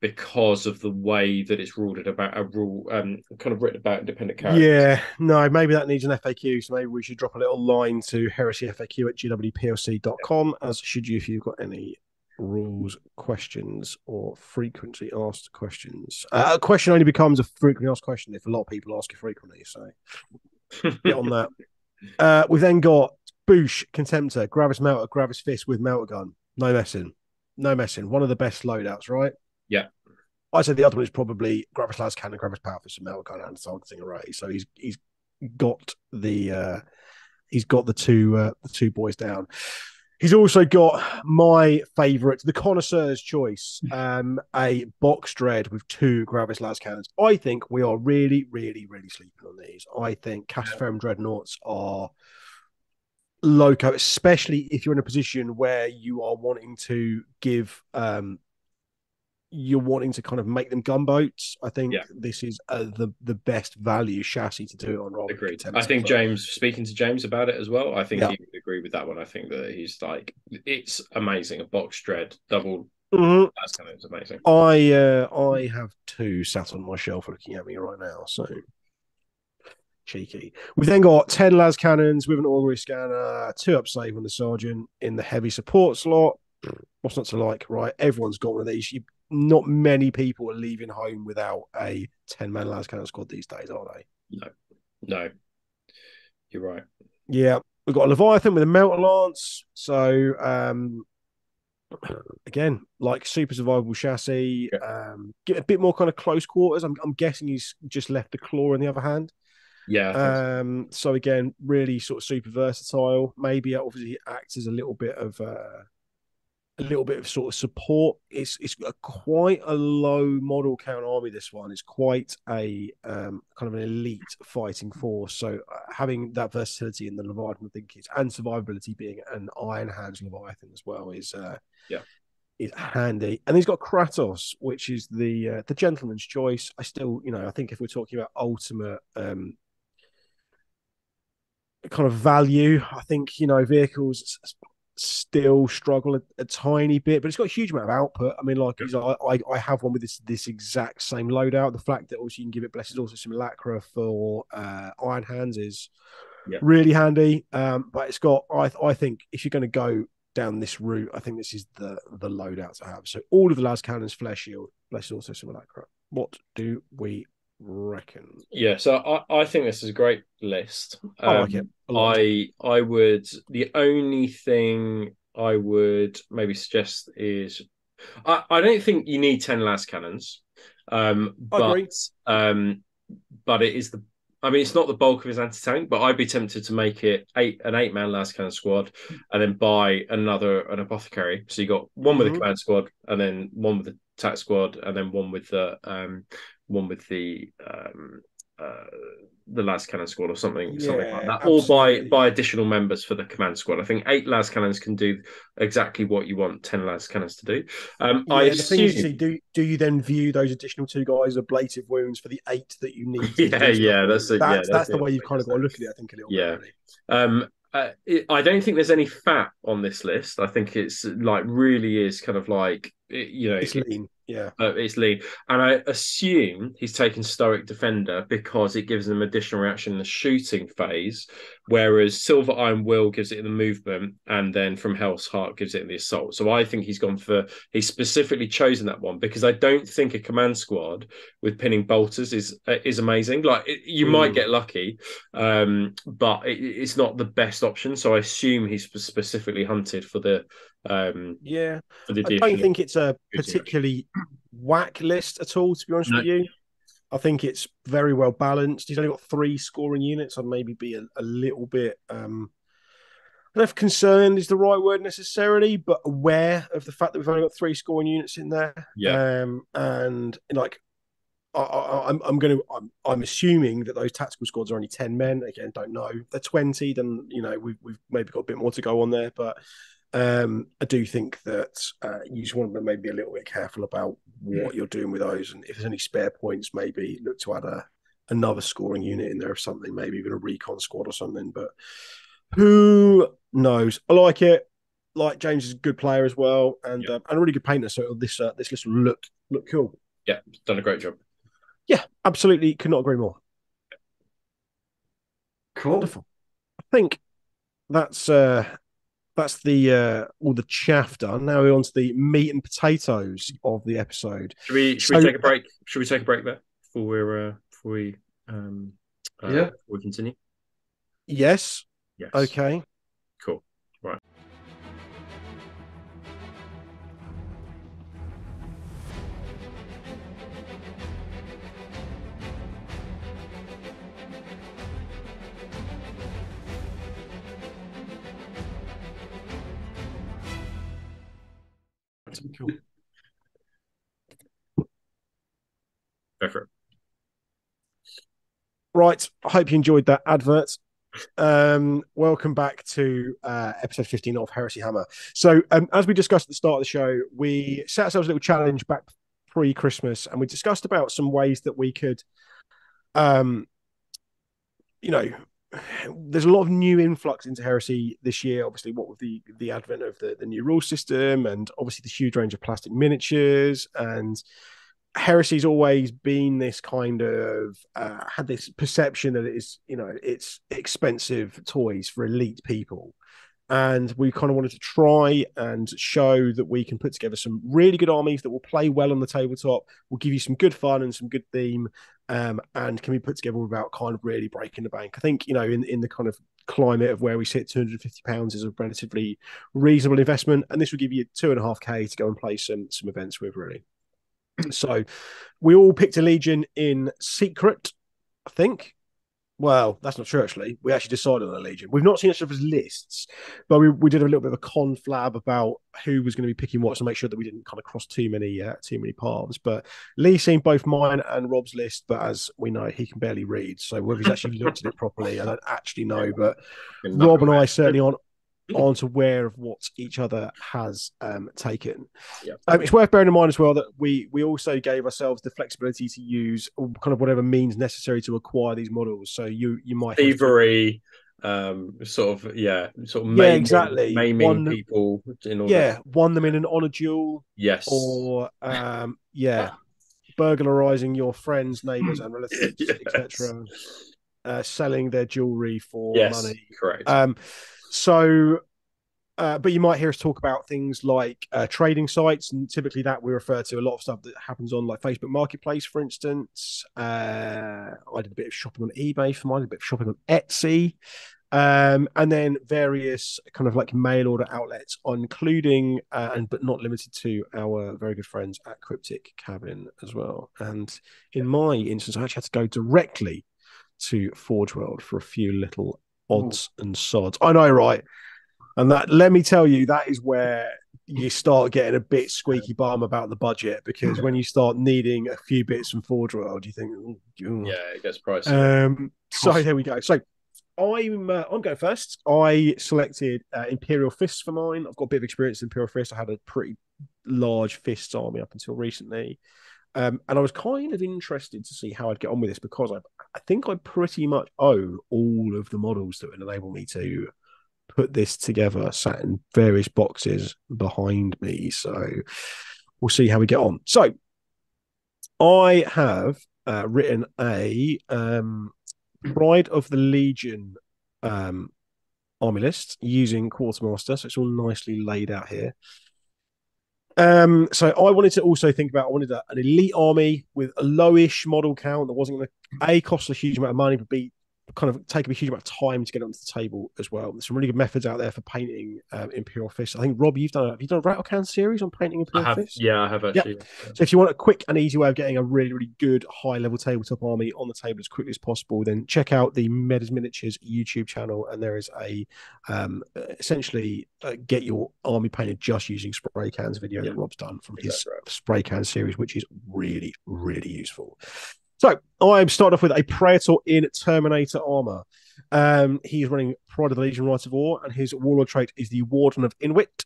Because of the way that it's ruled about a rule, kind of written about independent characters. Yeah, no, maybe that needs an FAQ. So maybe we should drop a little line to heresyfaq@gwplc.com, as should you if you've got any rules, questions, or frequently asked questions. A question only becomes a frequently asked question if a lot of people ask it frequently. So get on that. We've then got Boosh, Contemptor, Gravis Melter, Gravis Fist with Melter Gun. No messing. One of the best loadouts, right? Yeah. I said the other one is probably Gravis Las Cannon, Gravis Power Fist, and Melter Gun and targeting array. So he's got the two boys down. He's also got my favourite, the connoisseur's choice, a box dread with 2 Gravis Las Cannons. I think we are really, really, really sleeping on these. I think Castaferum Dreadnoughts are loco, especially if you're in a position where you are wanting to give you're wanting to kind of make them gunboats. I think this is the best value chassis to do it on. Agreed. I think James, speaking to James about it as well, I think he would agree with that one. I think that he's like, it's amazing. A box dread double. That's kind of amazing. I have 2 sat on my shelf looking at me right now. So cheeky. We've then got 10 las cannons with an augury scanner, 2 up save on the sergeant in the heavy support slot. What's not to like, right? Everyone's got one of these. Not many people are leaving home without a 10-man las cannon squad these days, are they? No. You're right. Yeah. We've got a Leviathan with a Melter Lance. So, again, like super survivable chassis. Get a bit more kind of close quarters. I'm guessing he's just left the claw in the other hand. Yeah. So again, really sort of super versatile. Maybe obviously acts as a little bit of a little bit of sort of support. It's quite a low model count army. This one is quite a kind of an elite fighting force. So having that versatility in the Leviathan, I think, and survivability being an Iron Hands Leviathan as well is is handy. And he's got Kratos, which is the gentleman's choice. I still, I think if we're talking about ultimate kind of value, I think vehicles still struggle a tiny bit, but it's got a huge amount of output. I mean, like I have one with this exact same loadout. The fact that also you can give it blessed also simulacra for Iron Hands is really handy. But it's got I think if you're going to go down this route, I think this is the loadout to have. So all of the las cannons, flare shield, blessed also simulacra. What do we reckon? Yeah, so I think this is a great list. I like it a lot. I would, the only thing I would maybe suggest is I don't think you need 10 las cannons. I agree. But it is it's not the bulk of his anti-tank, but I'd be tempted to make it an 8-man las cannon squad and then buy an apothecary. So you got one with a command squad and then one with the attack squad and then one with the las cannon squad or something like that, absolutely. Or buy additional members for the command squad. I think 8 las cannons can do exactly what you want 10 las cannons to do. The thing is, do you then view those additional 2 guys as ablative wounds for the 8 that you need? That's the way you've kind of got to look at it. I think a little bit. Really. I don't think there's any fat on this list. I think it's like really is kind of like it's lean. Yeah, it's lean, and I assume he's taken Stoic Defender because it gives them additional reaction in the shooting phase, whereas Silver Iron Will gives it in the movement, and then From Hell's Heart gives it in the assault. So I think he's specifically chosen that one because I don't think a command squad with pinning bolters is amazing. Like you might get lucky, but it's not the best option. So I assume he's specifically hunted for the. I don't think it's a particularly whack list at all, to be honest with you. I think it's very well balanced. He's only got 3 scoring units. I'd maybe be a little bit I don't know if concerned is the right word necessarily, but aware of the fact that we've only got 3 scoring units in there. And like I'm assuming that those tactical squads are only 10 men. Again, don't know. If they're 20, then we've maybe got a bit more to go on there, but I do think that you just want to maybe be a little bit careful about what you're doing with those, and if there's any spare points, maybe look to add another scoring unit in there or something, maybe even a recon squad or something. But who knows? I like it. Like James is a good player as well, and a really good painter. So this list will look cool. Yeah, done a great job. Yeah, absolutely. Could not agree more. Cool. Wonderful. I think that's the all the chaff done. Now we're on to the meat and potatoes of the episode. Should we take a break? Should we take a break there before we continue? Yes. Yes. Okay. Cool. Right. Cool. Go for it. Right. I hope you enjoyed that advert. Welcome back to episode 15 of Heresy Hammer. So as we discussed at the start of the show, we set ourselves a little challenge back pre-Christmas, and we discussed about some ways that we could there's a lot of new influx into Heresy this year, obviously, what with the advent of the new rule system and obviously the huge range of plastic miniatures. And Heresy's always been this kind of had this perception that it is, it's expensive toys for elite people. And we kind of wanted to try and show that we can put together some really good armies that will play well on the tabletop, will give you some good fun and some good theme, and can be put together without kind of really breaking the bank. I think, in the kind of climate of where we sit, £250 is a relatively reasonable investment, and this will give you 2.5K to go and play some events with, really. So we all picked a Legion in secret, I think. Well, that's not true, actually. We actually decided on a Legion. We've not seen each other's lists, but we did a little bit of a conflab about who was going to be picking what to make sure that we didn't kind of cross too many paths. But Lee's seen both mine and Rob's list, but as we know, he can barely read. So whether he's actually looked at it properly, I don't actually know. But Rob and I certainly aren't aware of what each other has taken. Yeah. It's worth bearing in mind as well that we also gave ourselves the flexibility to use kind of whatever means necessary to acquire these models. So you might thievery, sort of maiming, exactly maiming people in order. Won them in an honor duel. Yes. Or burglarizing your friends, neighbors, and relatives, Yes. etc. Selling their jewelry for money. Correct. But you might hear us talk about things like trading sites, and typically that we refer to a lot of stuff that happens on like Facebook Marketplace, for instance. I did a bit of shopping on eBay for mine, a bit of shopping on Etsy, and then various kind of like mail order outlets, including but not limited to our very good friends at Cryptic Cabin as well. And in my instance, I actually had to go directly to Forge World for a few little odds and sods. I know, right? And that, let me tell you, that is where you start getting a bit squeaky bum about the budget, because when you start needing a few bits from Forge World, you think, it gets pricey. So there we go. So I'm going first. I selected Imperial Fists for mine. I've got a bit of experience in Imperial Fists. I had a pretty large Fists army up until recently. And I was kind of interested to see how I'd get on with this, because I think I pretty much own all of the models that would enable me to put this together, sat in various boxes behind me. So we'll see how we get on. So I have written a Pride of the Legion army list using Quartermaster. So it's all nicely laid out here. So I wanted to also think about, I wanted an elite army with a lowish model count that wasn't going to cost a huge amount of money, but B, kind of take a huge amount of time to get onto the table as well. There's some really good methods out there for painting Imperial Fists. I think, Rob, have you done a Rattlecan series on painting Imperial Fists? Yeah, I have actually. Yep. So if you want a quick and easy way of getting a really, really good high-level tabletop army on the table as quickly as possible, then check out the Metas Miniatures YouTube channel, and there is a essentially get your army painted just using spray cans video that Rob's done from his spray can series, which is really, really useful. So I'm starting off with a Praetor in Terminator armor. He is running Pride of the Legion Rite of War, and his warlord trait is the Warden of Inwit.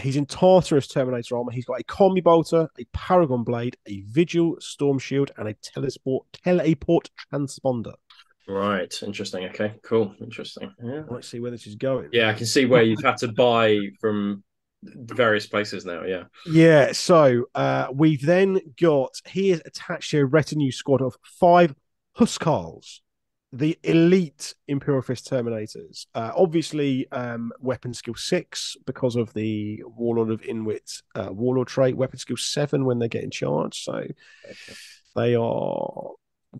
He's in Tartarus Terminator armor. He's got a Combi Bolter, a Paragon Blade, a Vigil Storm Shield, and a teleport transponder. Right, interesting. Okay, cool, interesting. Yeah, let's see where this is going. Yeah, I can see where you've had to buy from various places now. Yeah. So we've then got, he is attached to a retinue squad of 5 Huskarls, the elite Imperial Fist Terminators. Obviously, weapon skill 6 because of the Warlord of Inwit warlord trait. Weapon skill 7 when they get in charge. So they are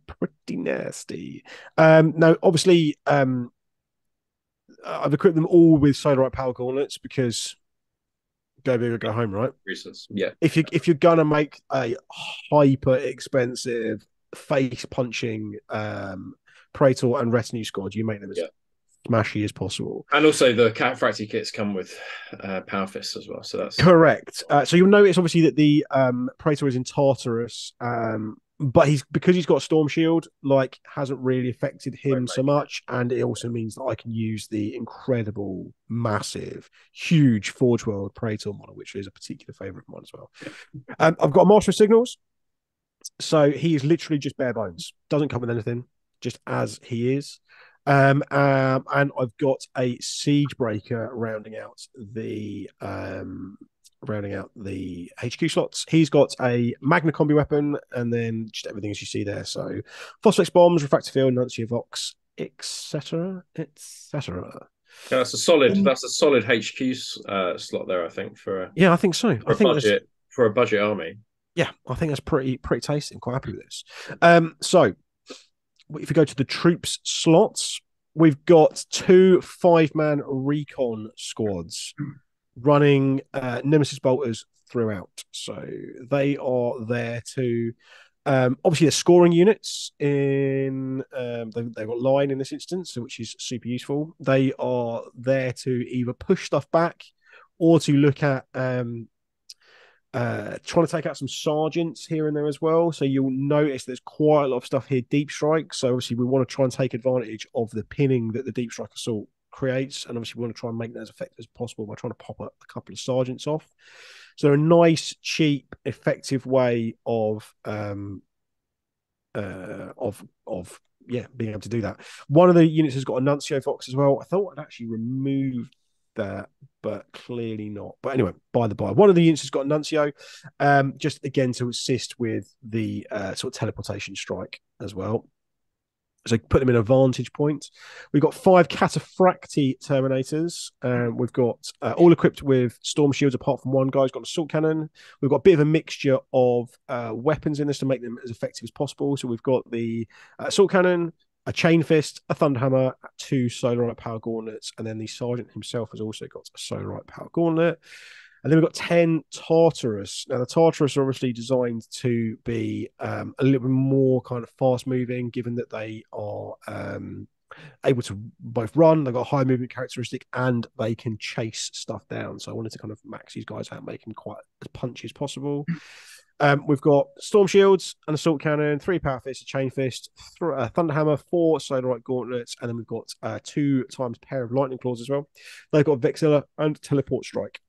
pretty nasty. Now, obviously, I've equipped them all with Solarite Power Gauntlets, because go big or go home, right? Reasons. Yeah. If you're gonna make a hyper expensive face punching Praetor and retinue squad, you make them as smashy as possible. And also the Cataphractii kits come with power fists as well, so that's correct. So you'll notice obviously that the Praetor is in Tartarus, but because he's got a Storm Shield, like, hasn't really affected him so much, and it also means that I can use the incredible, massive, huge Forge World Praetor model, which is a particular favorite of mine as well. I've got a Master of Signals, so he is literally just bare bones, doesn't come with anything, just as he is. And I've got a Siege Breaker rounding out the HQ slots. He's got a Magna Combi weapon, and then just everything as you see there. So Phosphex bombs, refractor field, Nuncia Vox, etc. That's a solid HQ slot there, I think, for I think so. For a budget army. Yeah, I think that's pretty tasty. I'm quite happy with this. So if we go to the troops slots, we've got 2 5-man recon squads running Nemesis bolters throughout. So they are there to Obviously, the scoring units in they've got line in this instance, which is super useful. They are there to either push stuff back or to look at trying to take out some sergeants here and there as well. So you'll notice there's quite a lot of stuff here, deep strike. So obviously we want to try and take advantage of the pinning that the deep strike assault creates, and obviously we want to try and make that as effective as possible by trying to pop a couple of sergeants off. So they're a nice, cheap, effective way of being able to do that. One of the units has got a Nuncio Fox as well. I thought I'd actually removed that, but clearly not. But anyway, by the by, one of the units has got a Nuncio, just again to assist with the sort of teleportation strike as well. So put them in a vantage point. We've got 5 Cataphracti Terminators. We've got all equipped with storm shields, apart from one guy's got an assault cannon. We've got a bit of a mixture of weapons in this to make them as effective as possible. So we've got the assault cannon, a chain fist, a thunderhammer, 2 solarite power gauntlets, and then the sergeant himself has also got a solarite power gauntlet. And then we've got 10 Tartarus. Now, the Tartarus are obviously designed to be a little bit more kind of fast moving, given that they are able to both run, they've got a high movement characteristic, and they can chase stuff down. So I wanted to kind of max these guys out, make them quite as punchy as possible. We've got storm shields, an assault cannon, 3 power fists, a chain fist, a thunderhammer, 4 solarite gauntlets, and then we've got 2 times pair of lightning claws as well. They've got Vexilla and teleport strike.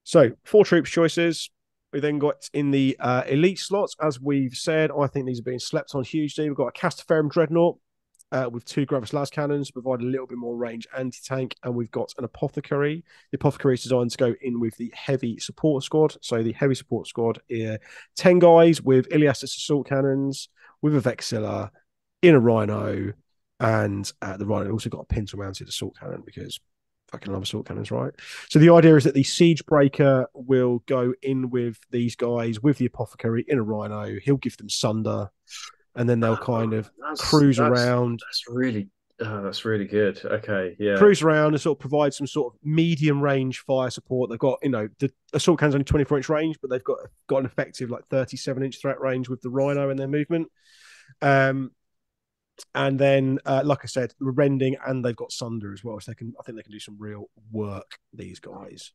So 4 troops choices. We then got in the elite slots, as we've said. I think these are being slept on hugely. We've got a Castaferum Dreadnought with 2 Gravis las cannons to provide a little bit more range anti-tank, and we've got an Apothecary. The Apothecary is designed to go in with the heavy support squad. So the heavy support squad are 10 guys with Iliastus assault cannons, with a Vexilla, in a Rhino, and the Rhino also got a pintle-mounted assault cannon because fucking love assault cannons, right? So the idea is that the siege breaker will go in with these guys with the Apothecary in a Rhino. He'll give them sunder, and then they'll kind of cruise around. That's really good. Okay, yeah. Cruise around and sort of provide some sort of medium range fire support. They've got, the assault cannons only 24-inch range, but they've got an effective like 37-inch threat range with the Rhino and their movement. And then, like I said, rending, and they've got sunder as well. So I think they can do some real work, these guys.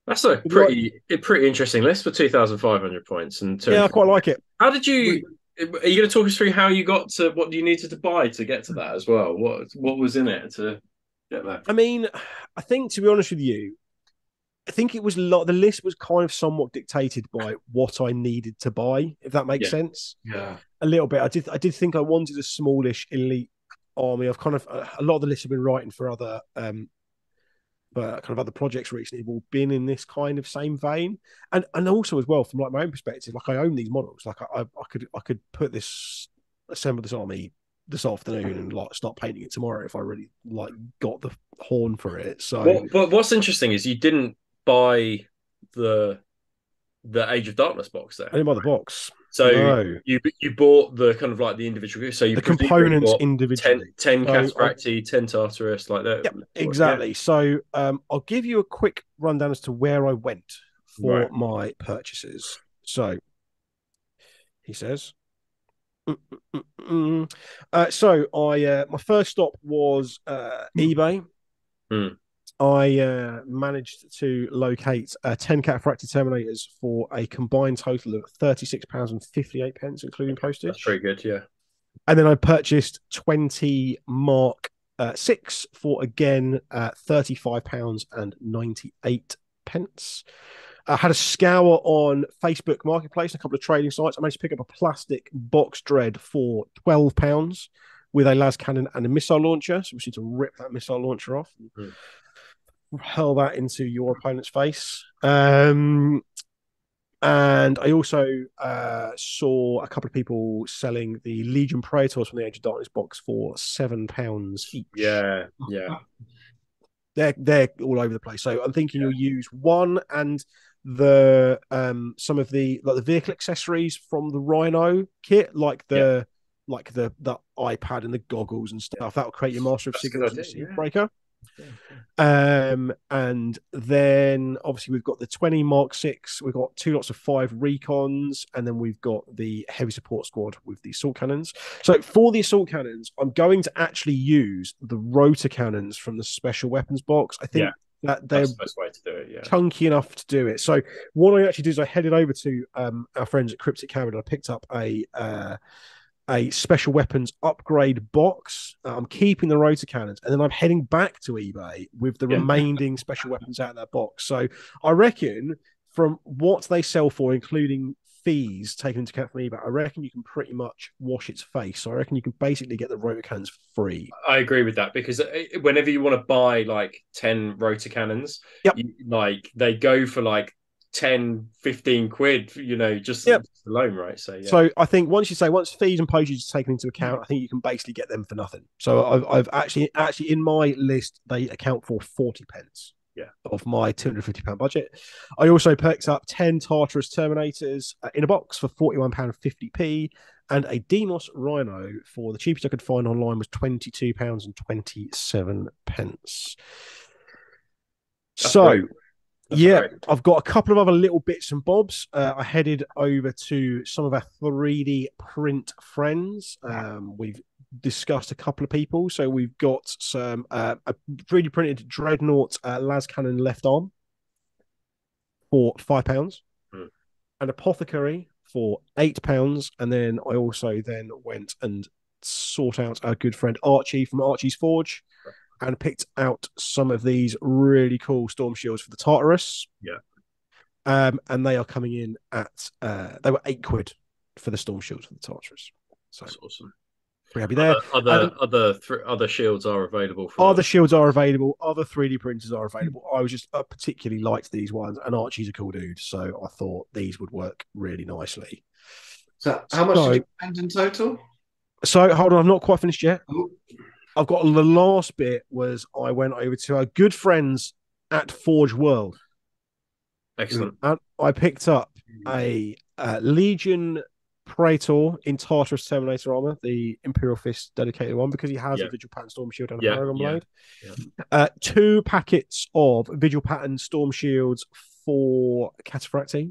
That's a pretty interesting list for 2,500 points. And yeah, I quite like it. How did you? Are you going to talk us through how you got to what you needed to buy to get to that as well? What was in it to get there? I mean, I think, to be honest with you, I think it was the list was kind of somewhat dictated by what I needed to buy, if that makes sense. Yeah, a little bit. I did think I wanted a smallish elite army. I've kind of a lot of the lists I've been writing for other other projects recently have all been in this kind of same vein, and also as well from like my own perspective, like I own these models. Like I could assemble this army this afternoon and like start painting it tomorrow if I really like got the horn for it. So, but what's interesting is you didn't buy the Age of Darkness box there. I didn't buy the box. So no. you bought the kind of like the individual. So you the components individually. 10 Cataphracti, 10 Tartarus, like that. Yep, exactly. Yeah. So I'll give you a quick rundown as to where I went for my purchases. So he says. So my first stop was eBay. I managed to locate 10 Cataphracti Terminators for a combined total of £36.58, including postage. That's pretty good, yeah. And then I purchased 20 Mark 6 for, again, £35.98. I had a scour on Facebook Marketplace, a couple of trading sites. I managed to pick up a plastic box dread for £12 with a las cannon and a missile launcher. So we need to rip that missile launcher off. Hurl that into your opponent's face. And I also saw a couple of people selling the Legion Praetors from the Age of Darkness box for £7 each. Yeah. They're all over the place. So I'm thinking you'll use one and the some of the vehicle accessories from the Rhino kit, like the iPad and the goggles and stuff. That'll create your Master of Signals and Siege Breaker. And then obviously we've got the 20 Mark 6, we've got 2 lots of 5 recons, and then we've got the heavy support squad with the assault cannons. So for the assault cannons, I'm going to actually use the rotor cannons from the special weapons box. I think that they're the best way to do it, chunky enough to do it. So what I actually did is I headed over to our friends at Cryptic Cabin, and I picked up a special weapons upgrade box. I'm keeping the rotor cannons, and then I'm heading back to eBay with the remaining special weapons out of that box. So I reckon from what they sell for, including fees taken into account from eBay, I reckon you can pretty much wash its face. So I reckon you can basically get the rotor cannons free. I agree with that, because whenever you want to buy like 10 rotor cannons, like they go for like 10, 15 quid, just alone, right? So I think once fees and postage is taken into account, I think you can basically get them for nothing. So I've actually in my list, they account for 40 pence of my £250 budget. I also picked up 10 Tartarus Terminators in a box for £41.50p, and a Demos Rhino for the cheapest I could find online was £22.27. So I've got a couple of other little bits and bobs. I headed over to some of our 3D print friends. We've discussed a couple of people. So we've got some a 3D printed Dreadnought las cannon left arm for £5, an Apothecary for £8, and then I also went and sought out our good friend Archie from Archie's Forge and picked out some of these really cool storm shields for the Tartarus. And they are coming in at they were £8 for the storm shields for the Tartarus. So that's awesome. Pretty happy there. Other shields are available. Other shields are available. Other 3D printers are available. I was just particularly liked these ones, and Archie's a cool dude, so I thought these would work really nicely. So how much did you spend in total? So hold on, I've not quite finished yet. I've got the last bit was I went over to our good friends at Forge World. Excellent. And I picked up a Legion Praetor in Tartarus Terminator armor, the Imperial Fist dedicated one, because he has a Vigil Pattern Storm Shield and a Paragon Blade. 2 packets of Vigil Pattern Storm Shields for Cataphracti.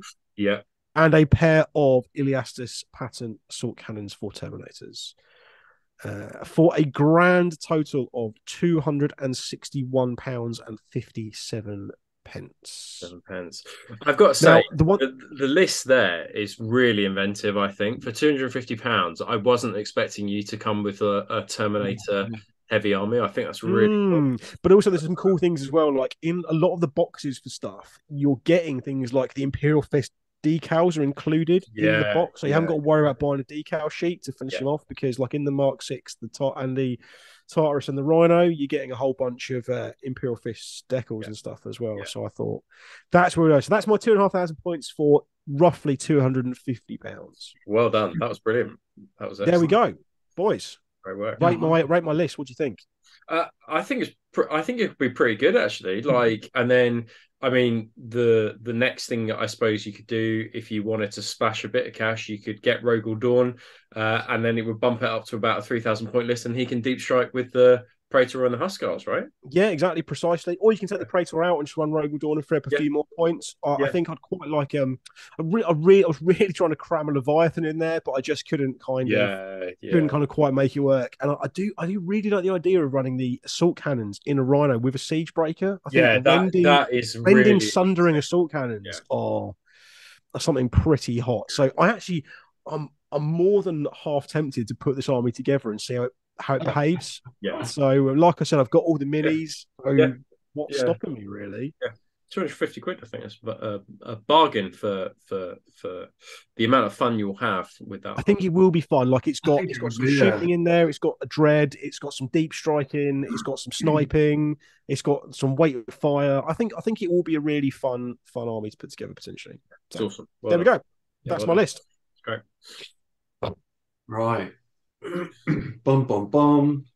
And a pair of Iliastus Pattern Assault Cannons for Terminators. For a grand total of £261.57. £7. I've got to say, the list there is really inventive. I think for £250, I wasn't expecting you to come with a Terminator heavy army. I think that's really cool. But also, there's some cool things as well. Like in a lot of the boxes for stuff, you're getting things like the Imperial Fist decals are included in the box, so you haven't got to worry about buying a decal sheet to finish them off, because like in the Mark 6, the Tartarus and the Rhino, you're getting a whole bunch of Imperial Fist decals and stuff as well. So I thought that's where we go. So that's my 2,500 points for roughly £250. Well done. That was brilliant. That was excellent. There we go, boys. Great work. Rate my list. What do you think? I think it could be pretty good, actually. Like, and then I mean, the next thing that I suppose you could do if you wanted to splash a bit of cash, you could get Rogel Dawn, and then it would bump it up to about a 3,000 point list, and he can deep strike with the Praetor and the Huskars, right? Yeah, exactly, precisely. Or you can take the Praetor out and just run Rogel Dawn and free up a few more points. I think I'd quite like. I was really trying to cram a Leviathan in there, but I just couldn't couldn't quite make it work. And I do really like the idea of running the assault cannons in a Rhino with a siege breaker. I think that is really sundering assault cannons are something pretty hot. So I'm more than half tempted to put this army together and see how it behaves. So like I said, I've got all the minis. What's stopping me, really? 250 quid, I think it's a bargain for the amount of fun you'll have with that. I think it will be fun. Like it's got some shooting in there, it's got a dread, it's got some deep striking, it's got some sniping, it's got some weight of fire. I think it will be a really fun army to put together potentially. So, awesome. There we go. That's my list. Great. Right. Bum bum bum.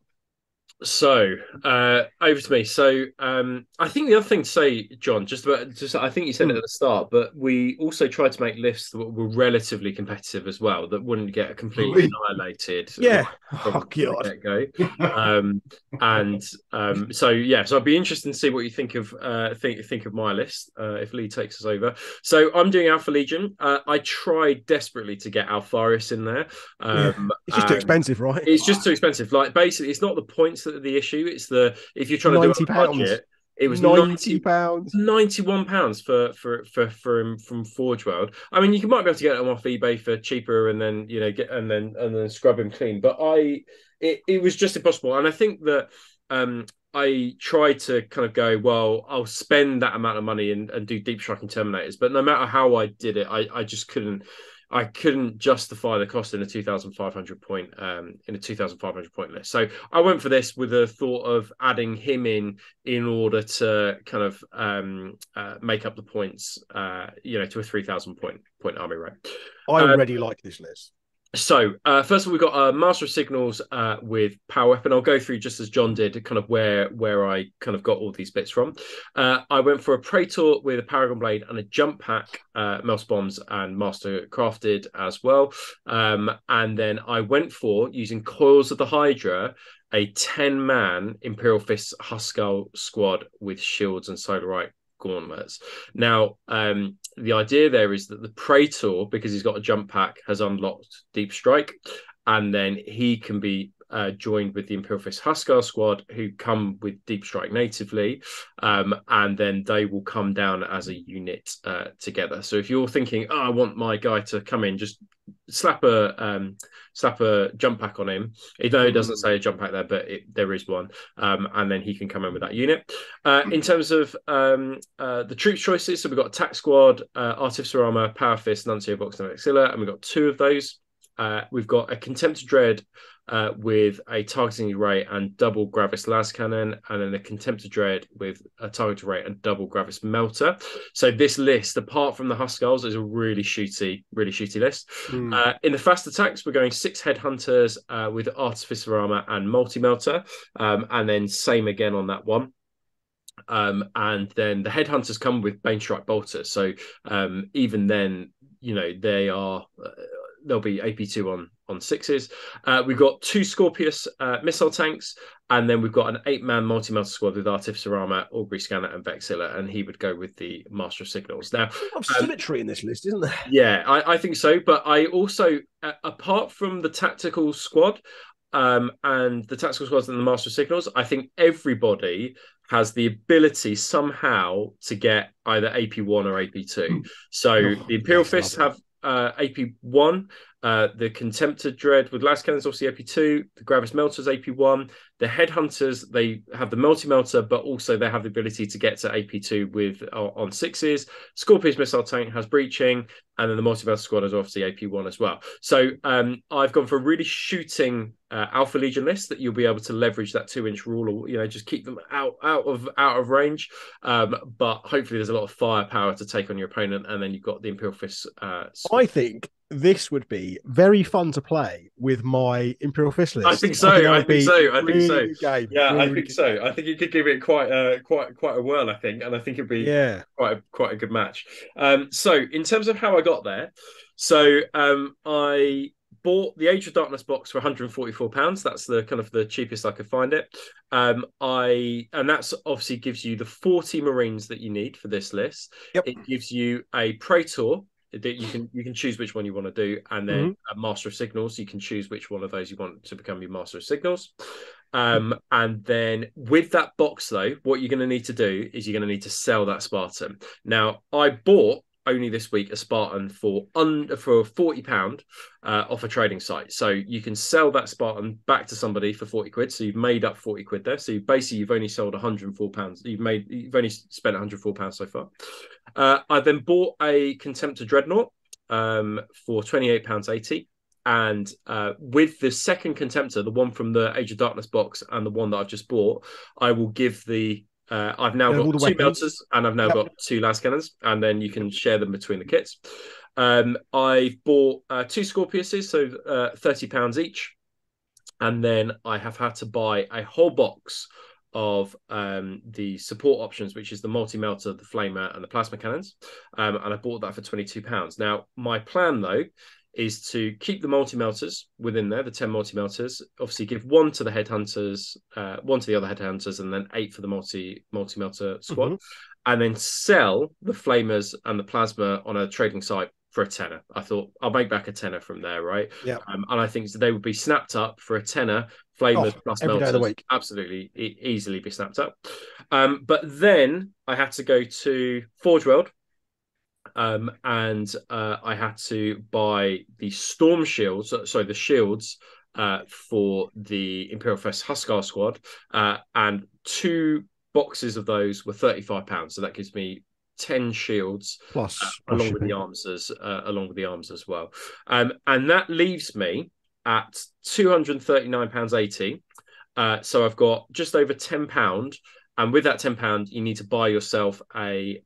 So, over to me. So, I think the other thing to say, John, I think you said it at the start, but we also tried to make lists that were relatively competitive as well, that wouldn't get completely annihilated Yeah. from Oh the God. get-go. And so yeah, so I'd be interested to see what you think of think of my list if Lee takes us over. So I'm doing Alpha Legion. I tried desperately to get Alpharis in there. Yeah. It's just too expensive, right? It's just too expensive. Like basically, it's not the points that are the issue. It's the if you're trying to do it on a £90. budget, it was £90. 91 pounds for from Forge World. I mean, you might be able to get them off eBay for cheaper, and then get and then scrub him clean. But it was just impossible, and I think that I tried to kind of go, well, I'll spend that amount of money and do deep striking Terminators, but no matter how I did it, I just couldn't. I couldn't justify the cost in a 2,500 point list. So I went for this with the thought of adding him in order to kind of make up the points, to a 3,000 point army rank. I already like this list. So, first of all, we've got a Master of Signals with Power Weapon. I'll go through just as John did, kind of where I kind of got all these bits from. I went for a Praetor with a Paragon Blade and a Jump Pack, Mouse Bombs and Master Crafted as well. And then I went for, using Coils of the Hydra, a 10-man Imperial Fist Huskell squad with shields and Solarite gauntlets. Now, the idea there is that the Praetor, because he's got a jump pack, has unlocked Deep Strike, and then he can be joined with the Imperial Fist Huskar squad, who come with Deep Strike natively, and then they will come down as a unit together. So if you're thinking, I want my guy to come in, just slap a jump pack on him. Though it doesn't say a jump pack there, but there is one, and then he can come in with that unit. In terms of the troops choices, so we've got Attack Squad, Artificer Armor, Power Fist, Nuncio Box, and Axilla, and we've got two of those. We've got a Contempt of Dread with a targeting array and double Gravis Las Cannon, and then a Contempt of Dread with a target array and double Gravis Melter. So this list, apart from the Huskarls, is a really shooty list. In the fast attacks, we're going 6 Headhunters with Artificer Armor and Multi-Melter, and then same again on that one. And then the Headhunters come with Bane Strike Bolters. So even then, they are... there'll be AP2 on 6s. We've got 2 Scorpius missile tanks, and then we've got an 8-man multi-melter squad with Artificer Armor, Augury Scanner, and Vexilla, and he would go with the Master of Signals. Now, symmetry in this list, isn't there? Yeah, I think so. But I also, apart from the tactical squad and the tactical squads and the Master of Signals, I think everybody has the ability somehow to get either AP1 or AP2. So the Imperial Fists have AP1, the Contempt of Dread with Last Cannons obviously AP2, the Gravis Melters AP1, the Headhunters, they have the Multi-Melter, but also they have the ability to get to AP2 with on 6s. Scorpius Missile Tank has Breaching, and then the Multi-Melter Squad is obviously AP1 as well. So I've gone for a really shooting Alpha Legion list that you'll be able to leverage that 2-inch rule, or just keep them out of range. But hopefully there's a lot of firepower to take on your opponent, and then you've got the Imperial Fist. I think this would be very fun to play with my Imperial Fist list. I think so. I think so. Game. Yeah, really, I think so. I think you could give it quite a whirl. I think, and I think it'd be quite a good match. So in terms of how I got there, so I bought the Age of Darkness box for £144. That's the kind of the cheapest I could find it. And that's obviously gives you the 40 Marines that you need for this list. Yep. It gives you a Praetor that you can choose which one you want to do, and then a Master of Signals. You can choose which one of those you want to become your Master of Signals. And then with that box, though, what you're going to need to do is you're going to need to sell that Spartan. Now, I bought only this week a Spartan for £40 off a trading site. So you can sell that Spartan back to somebody for 40 quid. So you've made up 40 quid there. So you've only sold £104. You've only spent £104 so far. I then bought a Contempt of Dreadnought for £28.80. And with the second Contemptor, the one from the Age of Darkness box and the one that I've just bought, I will give the I've now got 2 melters and I've now got 2 las cannons, and then you can share them between the kits. I've bought 2 Scorpiuses, so £30 each. And then I have had to buy a whole box of the support options, which is the multi-melter, the flamer, and the plasma cannons. And I bought that for £22. Now, my plan, though, is to keep the multi-melters within there, the 10 multi-melters, obviously give one to the headhunters, one to the other headhunters, and then 8 for the multi-melter squad. And then sell the flamers and the plasma on a trading site for a tenner. I thought I'll make back a tenner from there, right? Yeah. And I think they would be snapped up for a tenner, flamers plus every melters. Day of the week. Absolutely, easily be snapped up. But then I had to go to Forge World. And I had to buy the storm shields, sorry, the shields for the Imperial Fest Huskar squad, and 2 boxes of those were £35. So that gives me 10 shields plus along with the arms as well. And that leaves me at £239.80. So I've got just over £10, and with that £10, you need to buy yourself a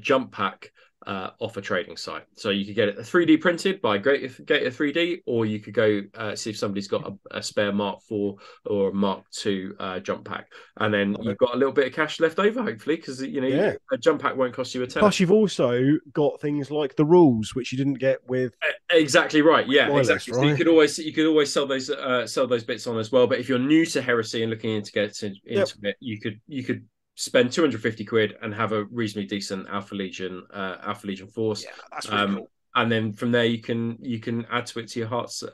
jump pack off a trading site. So you could get it 3D printed by Gator 3D, or you could go see if somebody's got a spare Mark 4 or a Mark 2 jump pack, and then you've got a little bit of cash left over, hopefully, because a jump pack won't cost you a tenner. Plus, you've also got things like the rules, which you didn't get with. Exactly right. Yeah, List, exactly. right? So you could always sell those bits on as well. But if you're new to Heresy and looking into getting into it, you could spend 250 quid and have a reasonably decent Alpha Legion force. Yeah, that's really cool. And then from there you can add to it to your heart's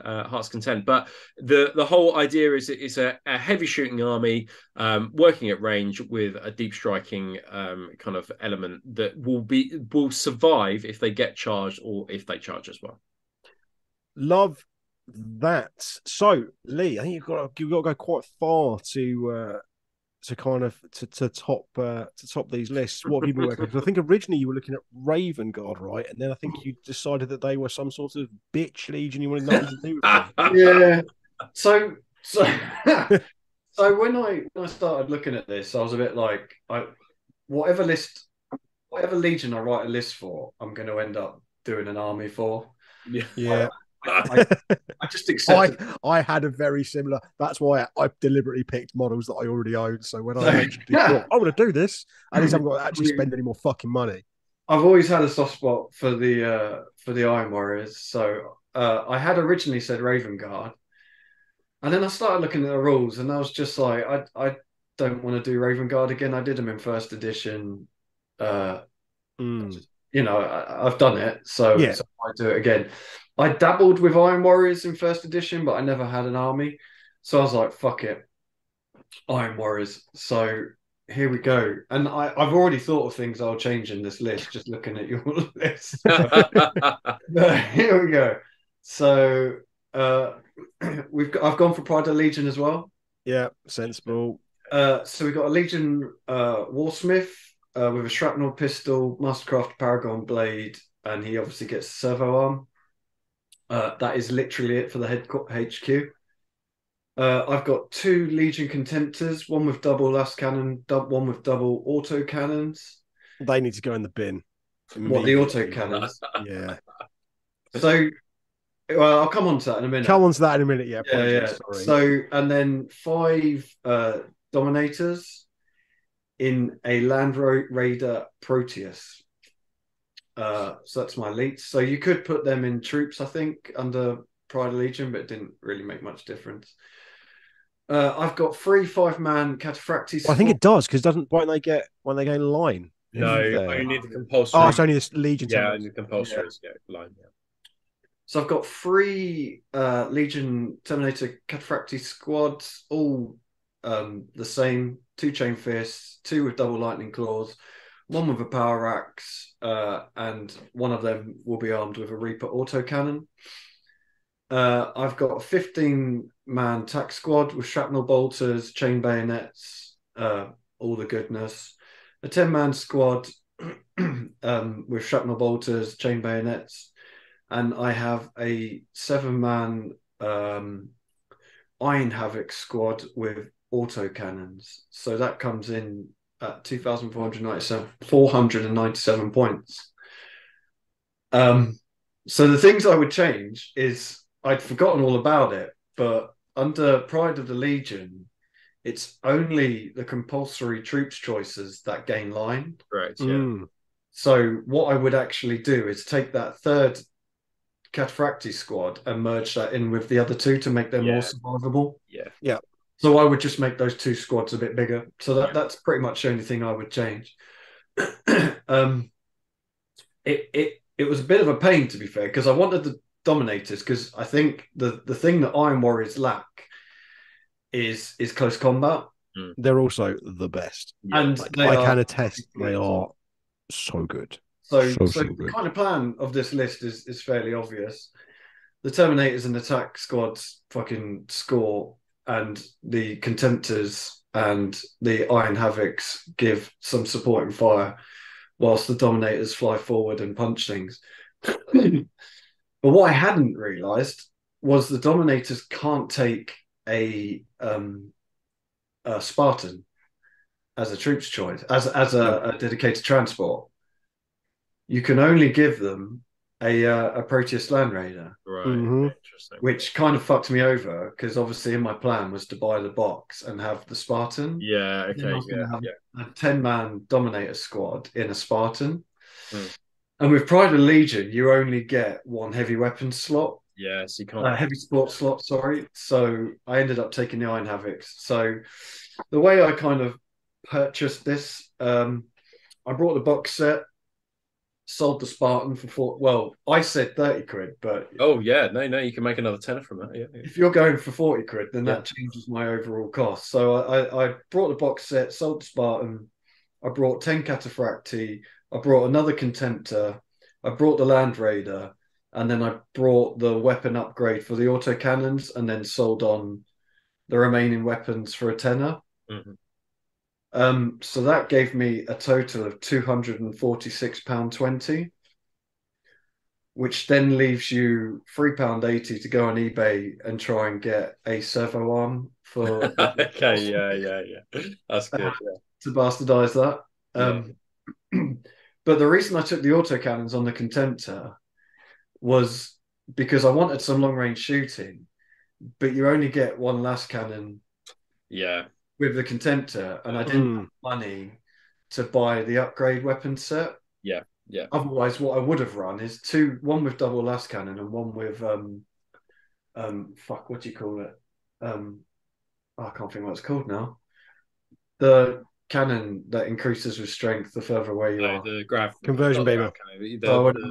content. But the whole idea is it's a heavy shooting army working at range with a deep striking kind of element that will survive if they get charged or if they charge as well. Love that. So Lee, I think you've got to go quite far to top these lists. What have you been working on? Because I think originally you were looking at Raven Guard, right? And then I think you decided that they were some sort of bitch legion. You wanted nothing to do with them. Yeah. So when I started looking at this, I was a bit like, whatever legion I write a list for, I'm going to end up doing an army for. Yeah. I just accepted. I had a very similar. That's why I deliberately picked models that I already owned. So when I actually thought I want to do this, at least I haven't got to actually spend any more fucking money. I've always had a soft spot for the Iron Warriors. So I had originally said Raven Guard, and then I started looking at the rules, and I was just like, I don't want to do Raven Guard again. I did them in first edition. I've done it, so I do it again. I dabbled with Iron Warriors in first edition, but I never had an army. So I was like, fuck it. Iron Warriors. So here we go. And I've already thought of things I'll change in this list, just looking at your list. Here we go. So I've gone for Pride of Legion as well. Yeah, sensible. So we've got a Legion Warsmith with a shrapnel pistol, Mastercraft Paragon blade, and he obviously gets a servo arm. That is literally it for the HQ. I've got 2 Legion Contemptors, one with double last cannon, one with double auto cannons. They need to go in the bin. What, the auto cannons? Yeah. So, I'll come on to that in a minute. Yeah. Yeah. Sorry. So, and then 5 Dominators in a Land Raider Proteus. So that's my elites. So you could put them in troops, I think, under Pride of Legion, but it didn't really make much difference. I've got 3 5-man Cataphractii. Well, I think it does, because won't they get when they go in line? No, only the compulsory. Oh, it's only this Legion. Yeah, only the compulsory line. Yeah. So I've got 3 Legion Terminator Cataphractii squads, all the same: 2 chain fists, 2 with double lightning claws, 1 with a power axe, and one of them will be armed with a Reaper autocannon. I've got a 15-man tack squad with shrapnel bolters, chain bayonets, all the goodness. A 10-man squad with shrapnel bolters, chain bayonets, and I have a 7-man Iron Havoc squad with autocannons. So that comes in at 2,497 points. So the things I would change is I'd forgotten all about it, but under Pride of the Legion, it's only the compulsory troops choices that gain line. Right. Yeah. So what I would actually do is take that third Cataphracti squad and merge that in with the other two to make them more survivable. Yeah. So I would just make those two squads a bit bigger. So that's pretty much the only thing I would change. It was a bit of a pain, to be fair, because I wanted the Dominators, because I think the thing that Iron Warriors lack is close combat. They're also the best. And I can attest they are so good. So the kind of plan of this list is fairly obvious. The Terminators and attack squads fucking score, and the Contemptors and the Iron Havocs give some supporting fire, whilst the Dominators fly forward and punch things. But what I hadn't realised was the Dominators can't take a Spartan as a troops choice, as a dedicated transport. You can only give them a Proteus Land Raider. Right. Interesting. Which kind of fucked me over, because obviously in my plan was to buy the box and have the Spartan. Yeah, okay. A 10-man Dominator squad in a Spartan. And with Pride of Legion, you only get one heavy weapons slot. Yeah, so you can't. Heavy support slot, sorry. So I ended up taking the Iron Havocs. So the way I kind of purchased this, I brought the box set, sold the Spartan for I said 30 quid, but oh yeah, no, you can make another tenner from that. Yeah. If you're going for 40 quid, then that changes my overall cost. So I brought the box set, sold the Spartan, I brought 10 Cataphracti, I brought another Contemptor, I brought the Land Raider, and then I brought the weapon upgrade for the autocannons, and then sold on the remaining weapons for a tenner. So that gave me a total of £246.20, which then leaves you £3.80 to go on eBay and try and get a servo arm for. Okay, yeah. That's good. To bastardize that. But the reason I took the autocannons on the Contemptor was because I wanted some long range shooting, but you only get one last cannon. Yeah. With the Contemptor, and I didn't have money to buy the upgrade weapon set. Yeah. Otherwise, what I would have run is one with double last cannon and one with what do you call it? I can't think what it's called now. The cannon that increases with strength the further away you are. The conversion beamer.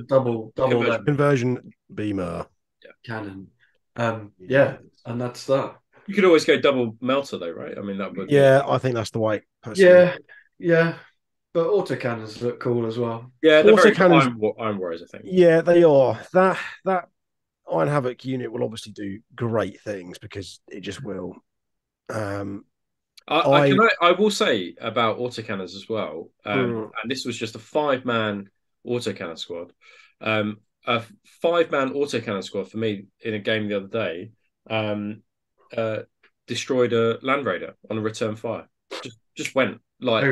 Double conversion beamer cannon. And that's that. You could always go double melter though, right? I mean, that would. Yeah, I think that's the way. Personally. Yeah. But autocannons look cool as well. Yeah, they're autocannons. Iron Warriors, I think. Yeah, they are. That Iron Havoc unit will obviously do great things because it just will. I will say about autocannons as well. And this was just a 5-man autocannon squad. A 5-man autocannon squad for me in a game the other day. Destroyed a Land Raider on a return fire. Just went like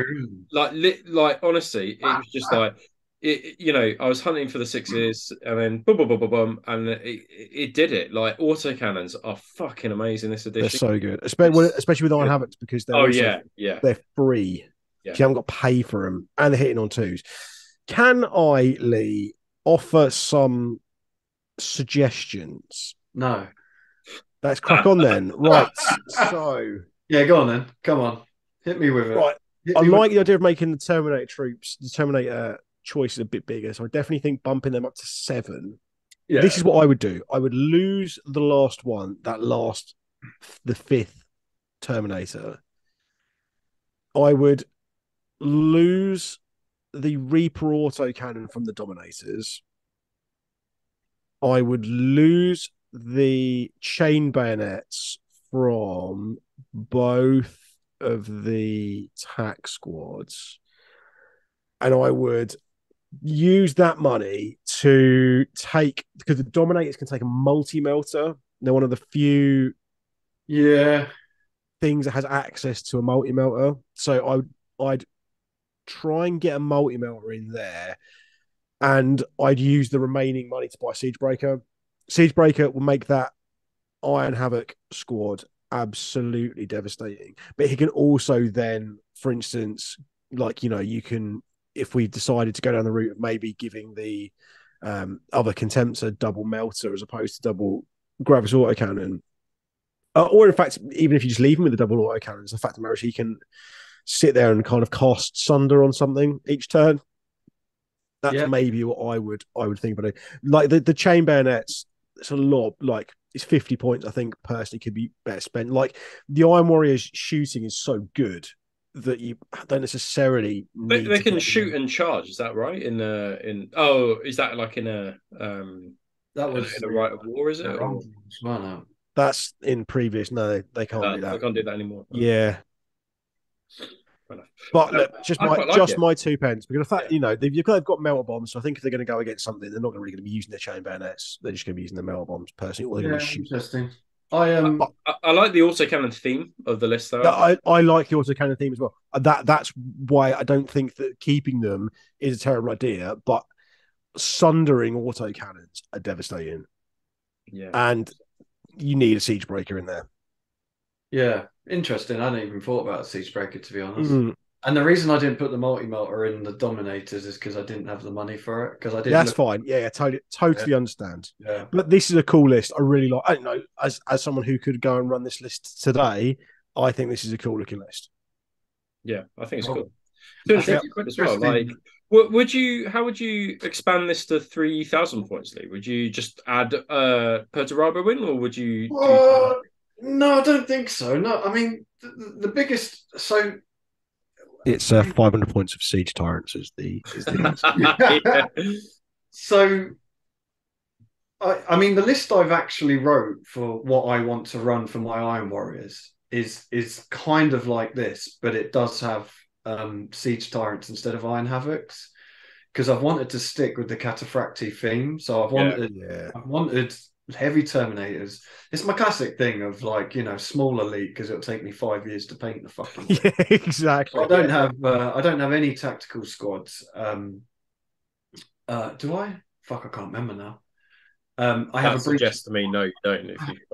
honestly, it was just like I was hunting for the 6s and then boom, boom, boom, boom, boom, and it did it. Like autocannons are fucking amazing this edition. They're so good, especially with Iron Havocs because they're they're free. Yeah. So you haven't got to pay for them, and they're hitting on 2s. Can I, Lee, offer some suggestions? No. Let's crack on then. Right. So. Yeah, go on then. Come on. Hit me with it. Right. I like the idea of making the Terminator choice a bit bigger. So I definitely think bumping them up to 7. Yeah. This is what I would do. I would lose the last one, the 5th Terminator. I would lose the Reaper autocannon from the Dominators. I would lose the chain bayonets from both of the tack squads, and I would use that money to take, because the Dominators can take a multi-melter. They're one of the few things that has access to a multi-melter. So I'd try and get a multi-melter in there, and I'd use the remaining money to buy Siegebreaker. Siegebreaker will make that Iron Havoc squad, absolutely devastating. But he can also then, for instance, like, you can, if we decided to go down the route of maybe giving the other contemptor double melter as opposed to double Gravis autocannon, or in fact, even if you just leave him with the double autocannons, the fact of the matter is he can sit there and kind of cast Sunder on something each turn. That's maybe what I would think about it. Like the chain bayonets, it's a lot. Like it's 50 points. I think personally could be better spent. Like the Iron Warriors shooting is so good that you don't necessarily need. They can shoot and charge. Is that right? Is that like in a that was in a Rite of War? Is it? That's in previous. No, they can't do that. They can't do that anymore. Yeah. But look, just my 2 pence, because the fact they've got melter bombs, so I think if they're going to go against something, they're not really going to be using their chain bayonets. They're just going to be using the melter bombs personally, or they're going to be shooting. Interesting. I like the autocannon theme of the list, though. I like the autocannon theme as well. That's why I don't think that keeping them is a terrible idea, but sundering autocannons are devastating. Yeah, and you need a siege breaker in there. Yeah, interesting. I hadn't even thought about a siege breaker, to be honest. And the reason I didn't put the multi-melter in the Dominators is because I didn't have the money for it. Because I didn't. That's fine. Yeah, totally understand. Yeah, but this is a cool list. I really like. I don't know, as someone who could go and run this list today, I think this is a cool looking list. Yeah, I think it's cool. As well. Like, how would you expand this to 3,000 points, Lee? Would you just add Perturabo win, or would you? No, I don't think so. No, I mean the biggest. So it's 500 points of siege tyrants is the answer. So I mean the list I've actually wrote for what I want to run for my Iron Warriors is kind of like this, but it does have siege tyrants instead of Iron Havocs, because I've wanted to stick with the Cataphracti theme. So I've wanted heavy Terminators. It's my classic thing of like, small elite, because it'll take me 5 years to paint the fucking thing. Yeah, exactly. I don't have any tactical squads. Do I? Fuck, I can't remember now. I have a suggest to me no, you don't.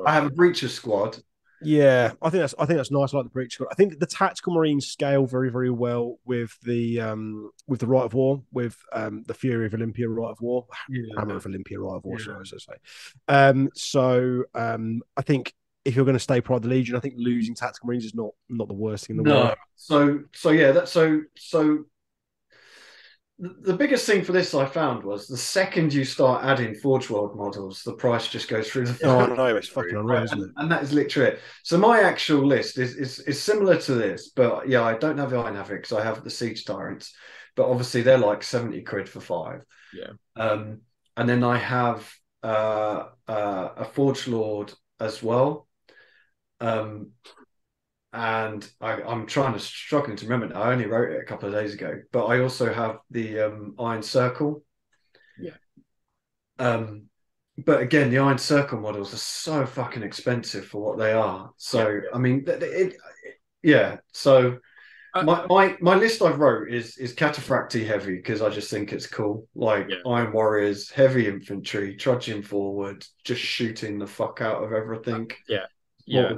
I have a Breacher squad. Yeah, I think that's nice. I like the Breacher squad. I think the tactical marines scale very, very well with the Rite of War, with the Fury of Olympia Rite of War, Hammer of Olympia Rite of War, sorry, I should say. So I think if you're going to stay Pride of the Legion, I think losing tactical marines is not the worst thing in the world. So the biggest thing for this I found was the second you start adding Forge World models, the price just goes through the Oh, no, it's fucking unreal, isn't it? And that is literally it. So my actual list is similar to this, but yeah, I don't have the Iron Havoc because I have the Siege Tyrants, but obviously they're like 70 quid for 5. Yeah. And then I have a Forge Lord as well. And I'm struggling to remember. I only wrote it a couple of days ago, but I also have the Iron Circle. Yeah. But again, the Iron Circle models are so fucking expensive for what they are. So I mean, So my list I've wrote is Cataphracti heavy, because I just think it's cool. Like Iron Warriors, heavy infantry, trudging forward, just shooting the fuck out of everything. So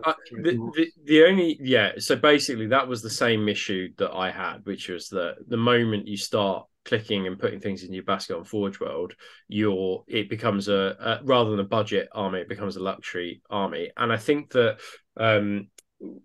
basically that was the same issue that I had, which was that the moment you start clicking and putting things in your basket on Forge World, it becomes a rather than a budget army, it becomes a luxury army. And I think that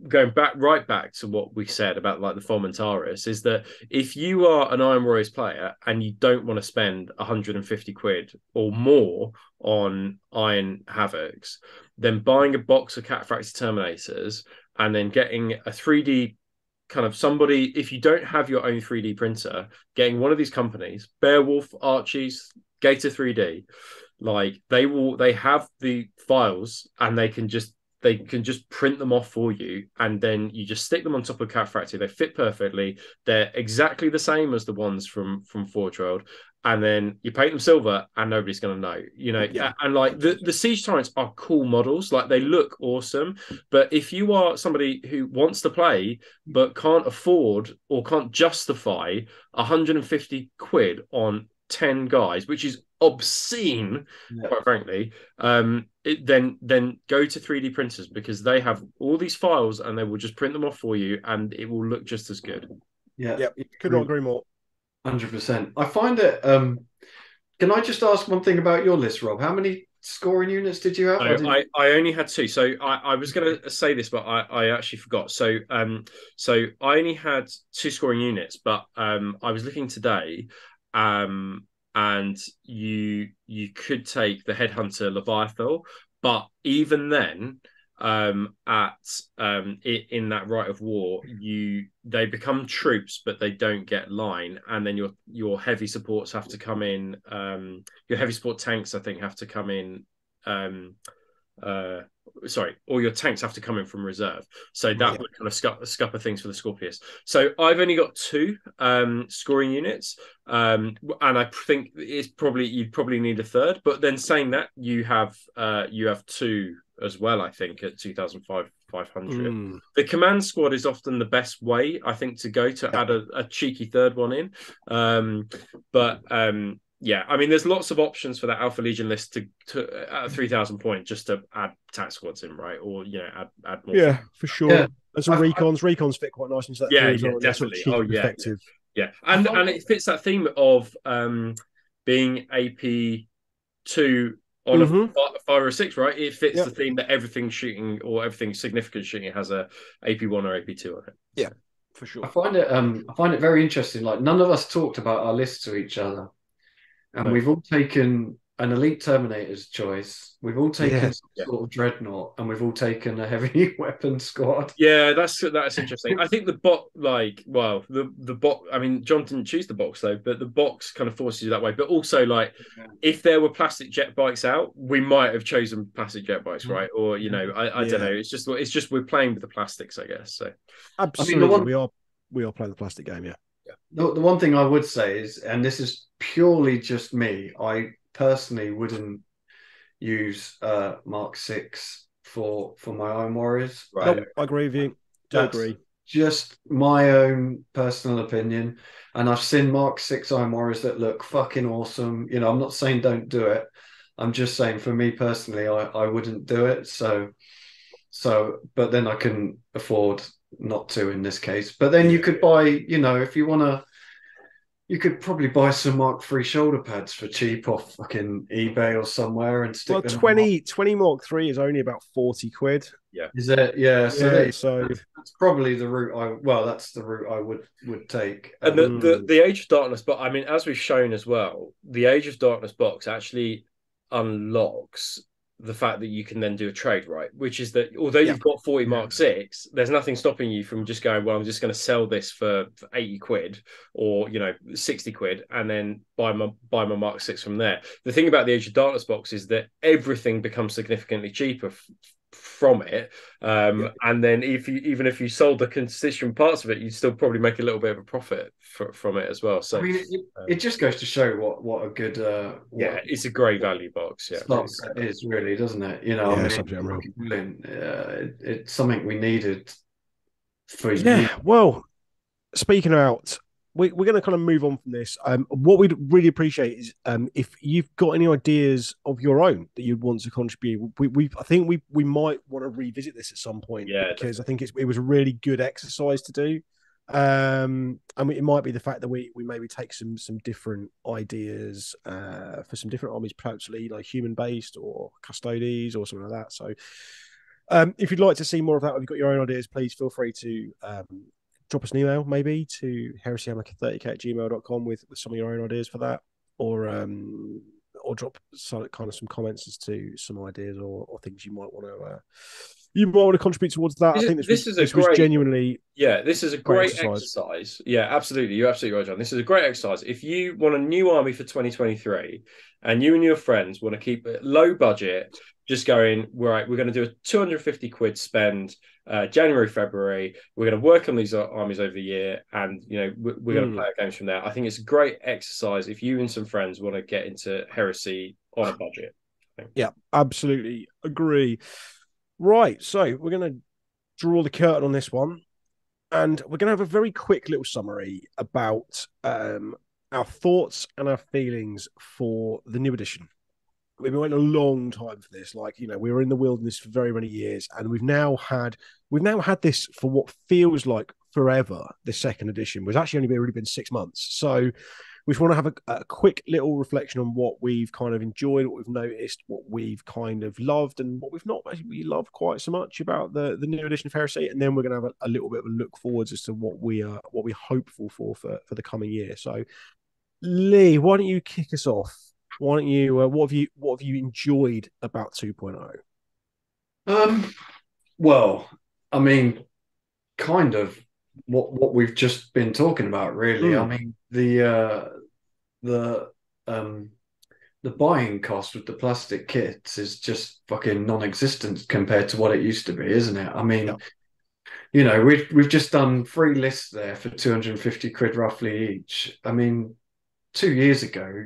going right back to what we said about like the Fulmentaris, is that if you are an Iron Warriors player and you don't want to spend 150 quid or more on Iron Havocs, then buying a box of Cataphracti Terminators and then getting a 3D kind of somebody, if you don't have your own 3D printer, getting one of these companies, Beowulf, Archies, Gator 3D, like they have the files and they can just print them off for you, and then you just stick them on top of Cataphracti. They fit perfectly. They're exactly the same as the ones from Forge World, and then you paint them silver, and nobody's going to know. And like the Siege Tyrants are cool models, like they look awesome. But if you are somebody who wants to play but can't afford or can't justify 150 quid on 10 guys, which is obscene, quite frankly, then go to 3D printers, because they have all these files and they will just print them off for you, and it will look just as good. Yeah, Yep, could not agree more. 100%. I find it. Can I just ask one thing about your list, Rob? How many scoring units did you have? No, I only had two. So I was going to say this, but I actually forgot. So I only had two scoring units, but I was looking today, and you could take the Headhunter Leviathan, but even then, in that Rite of War, they become troops, but they don't get line, and then your heavy supports have to come in. Your heavy support tanks, I think, have to come in. All your tanks have to come in from reserve, so that would kind of scupper things for the Scorpius. So I've only got two scoring units, and I think you'd probably need a third. But then saying that, you have two as well, I think, at 2,500. The command squad is often the best way, I think, to go to add a cheeky third one in. Yeah, I mean, there's lots of options for that Alpha Legion list to at 3,000 point, just to add tax squads in, right? Or add more. Yeah, for sure. Yeah. And some recons fit quite nice into that. Yeah, definitely. Sort of effective. Yeah, and it fits that theme of being AP2 on a 5 or 6, right? It fits the theme that everything shooting or everything significant shooting has a AP1 or AP2 on it. Yeah, for sure. I find it very interesting. Like, none of us talked about our lists to each other. And we've all taken an elite Terminator's choice. We've all taken some sort of dreadnought, and we've all taken a heavy weapon squad. Yeah, that's interesting. I think the bot. I mean, John didn't choose the box though, but the box kind of forces you that way. But also, if there were plastic jet bikes out, we might have chosen plastic jet bikes, right? Or I don't know. It's just we're playing with the plastics, I guess. So absolutely, we are playing the plastic game. Yeah. The one thing I would say is, and this is purely just me, I personally wouldn't use Mark 6 for my Iron Warriors. Right. Nope, I agree with you. Don't agree. Just my own personal opinion. And I've seen Mark 6 Iron Warriors that look fucking awesome. I'm not saying don't do it. I'm just saying, for me personally, I wouldn't do it. So but then I can afford not to in this case. But then you could buy, if you want to, you could probably buy some Mark 3 shoulder pads for cheap off fucking eBay or somewhere and stick them 20 Mark 3 is only about 40 quid. Yeah. Is it? Yeah. So that's probably the route that's the route I would take. And the Age of Darkness, but I mean, as we've shown as well, the Age of Darkness box actually unlocks the fact that you can then do a trade, right? Which is that although you've got 40 Mark 6, there's nothing stopping you from just going, well, I'm just going to sell this for 80 quid or 60 quid and then buy my Mark 6 from there. The thing about the Age of Darkness box is that everything becomes significantly cheaper from it, and then even if you sold the constituent parts of it, you'd still probably make a little bit of a profit from it as well. So I mean, it just goes to show what a good it's a great value box. Yeah, it is really, doesn't it? It's something we needed for years. Well, speaking about, we're going to kind of move on from this. What we'd really appreciate is if you've got any ideas of your own that you'd want to contribute. I think we might want to revisit this at some point, because I think it was a really good exercise to do. And it might be the fact that we maybe take some different ideas for some different armies, perhaps like human based or custodes or something like that. So if you'd like to see more of that, or if you've got your own ideas, please feel free to drop us an email maybe to heresyhammer30k@gmail.com with some of your own ideas for that, or drop some comments as to some ideas or things you might want to contribute towards that. I think this was genuinely this is a great exercise. Yeah, absolutely, you're absolutely right, John. This is a great exercise if you want a new army for 2023 and you and your friends want to keep it low budget, just going, right, we're going to do a 250 quid spend January, February. We're going to work on these armies over the year, and we're going to play our games from there. I think it's a great exercise if you and some friends want to get into Heresy on a budget. Yeah, absolutely agree. Right, so we're going to draw the curtain on this one, and we're going to have a very quick little summary about our thoughts and our feelings for the new edition. we've been waiting a long time for this. Like, you know, we were in the wilderness for very many years, and we've now had this for what feels like forever. This second edition was actually only really been 6 months. So we just want to have a quick little reflection on what we've kind of enjoyed, what we've noticed, what we've kind of loved, and what we've not really loved quite so much about the new edition of Heresy. And then we're going to have a little bit of a look forwards as to what we're hopeful for the coming year. So, Lee, why don't you kick us off? Why don't you? What have you enjoyed about 2.0? Well, I mean, kind of what we've just been talking about, really. I mean, the the buying cost with the plastic kits is just fucking non-existent compared to what it used to be, isn't it? I mean, Yeah. you know, we've just done 3 lists there for 250 quid roughly each. I mean, 2 years ago,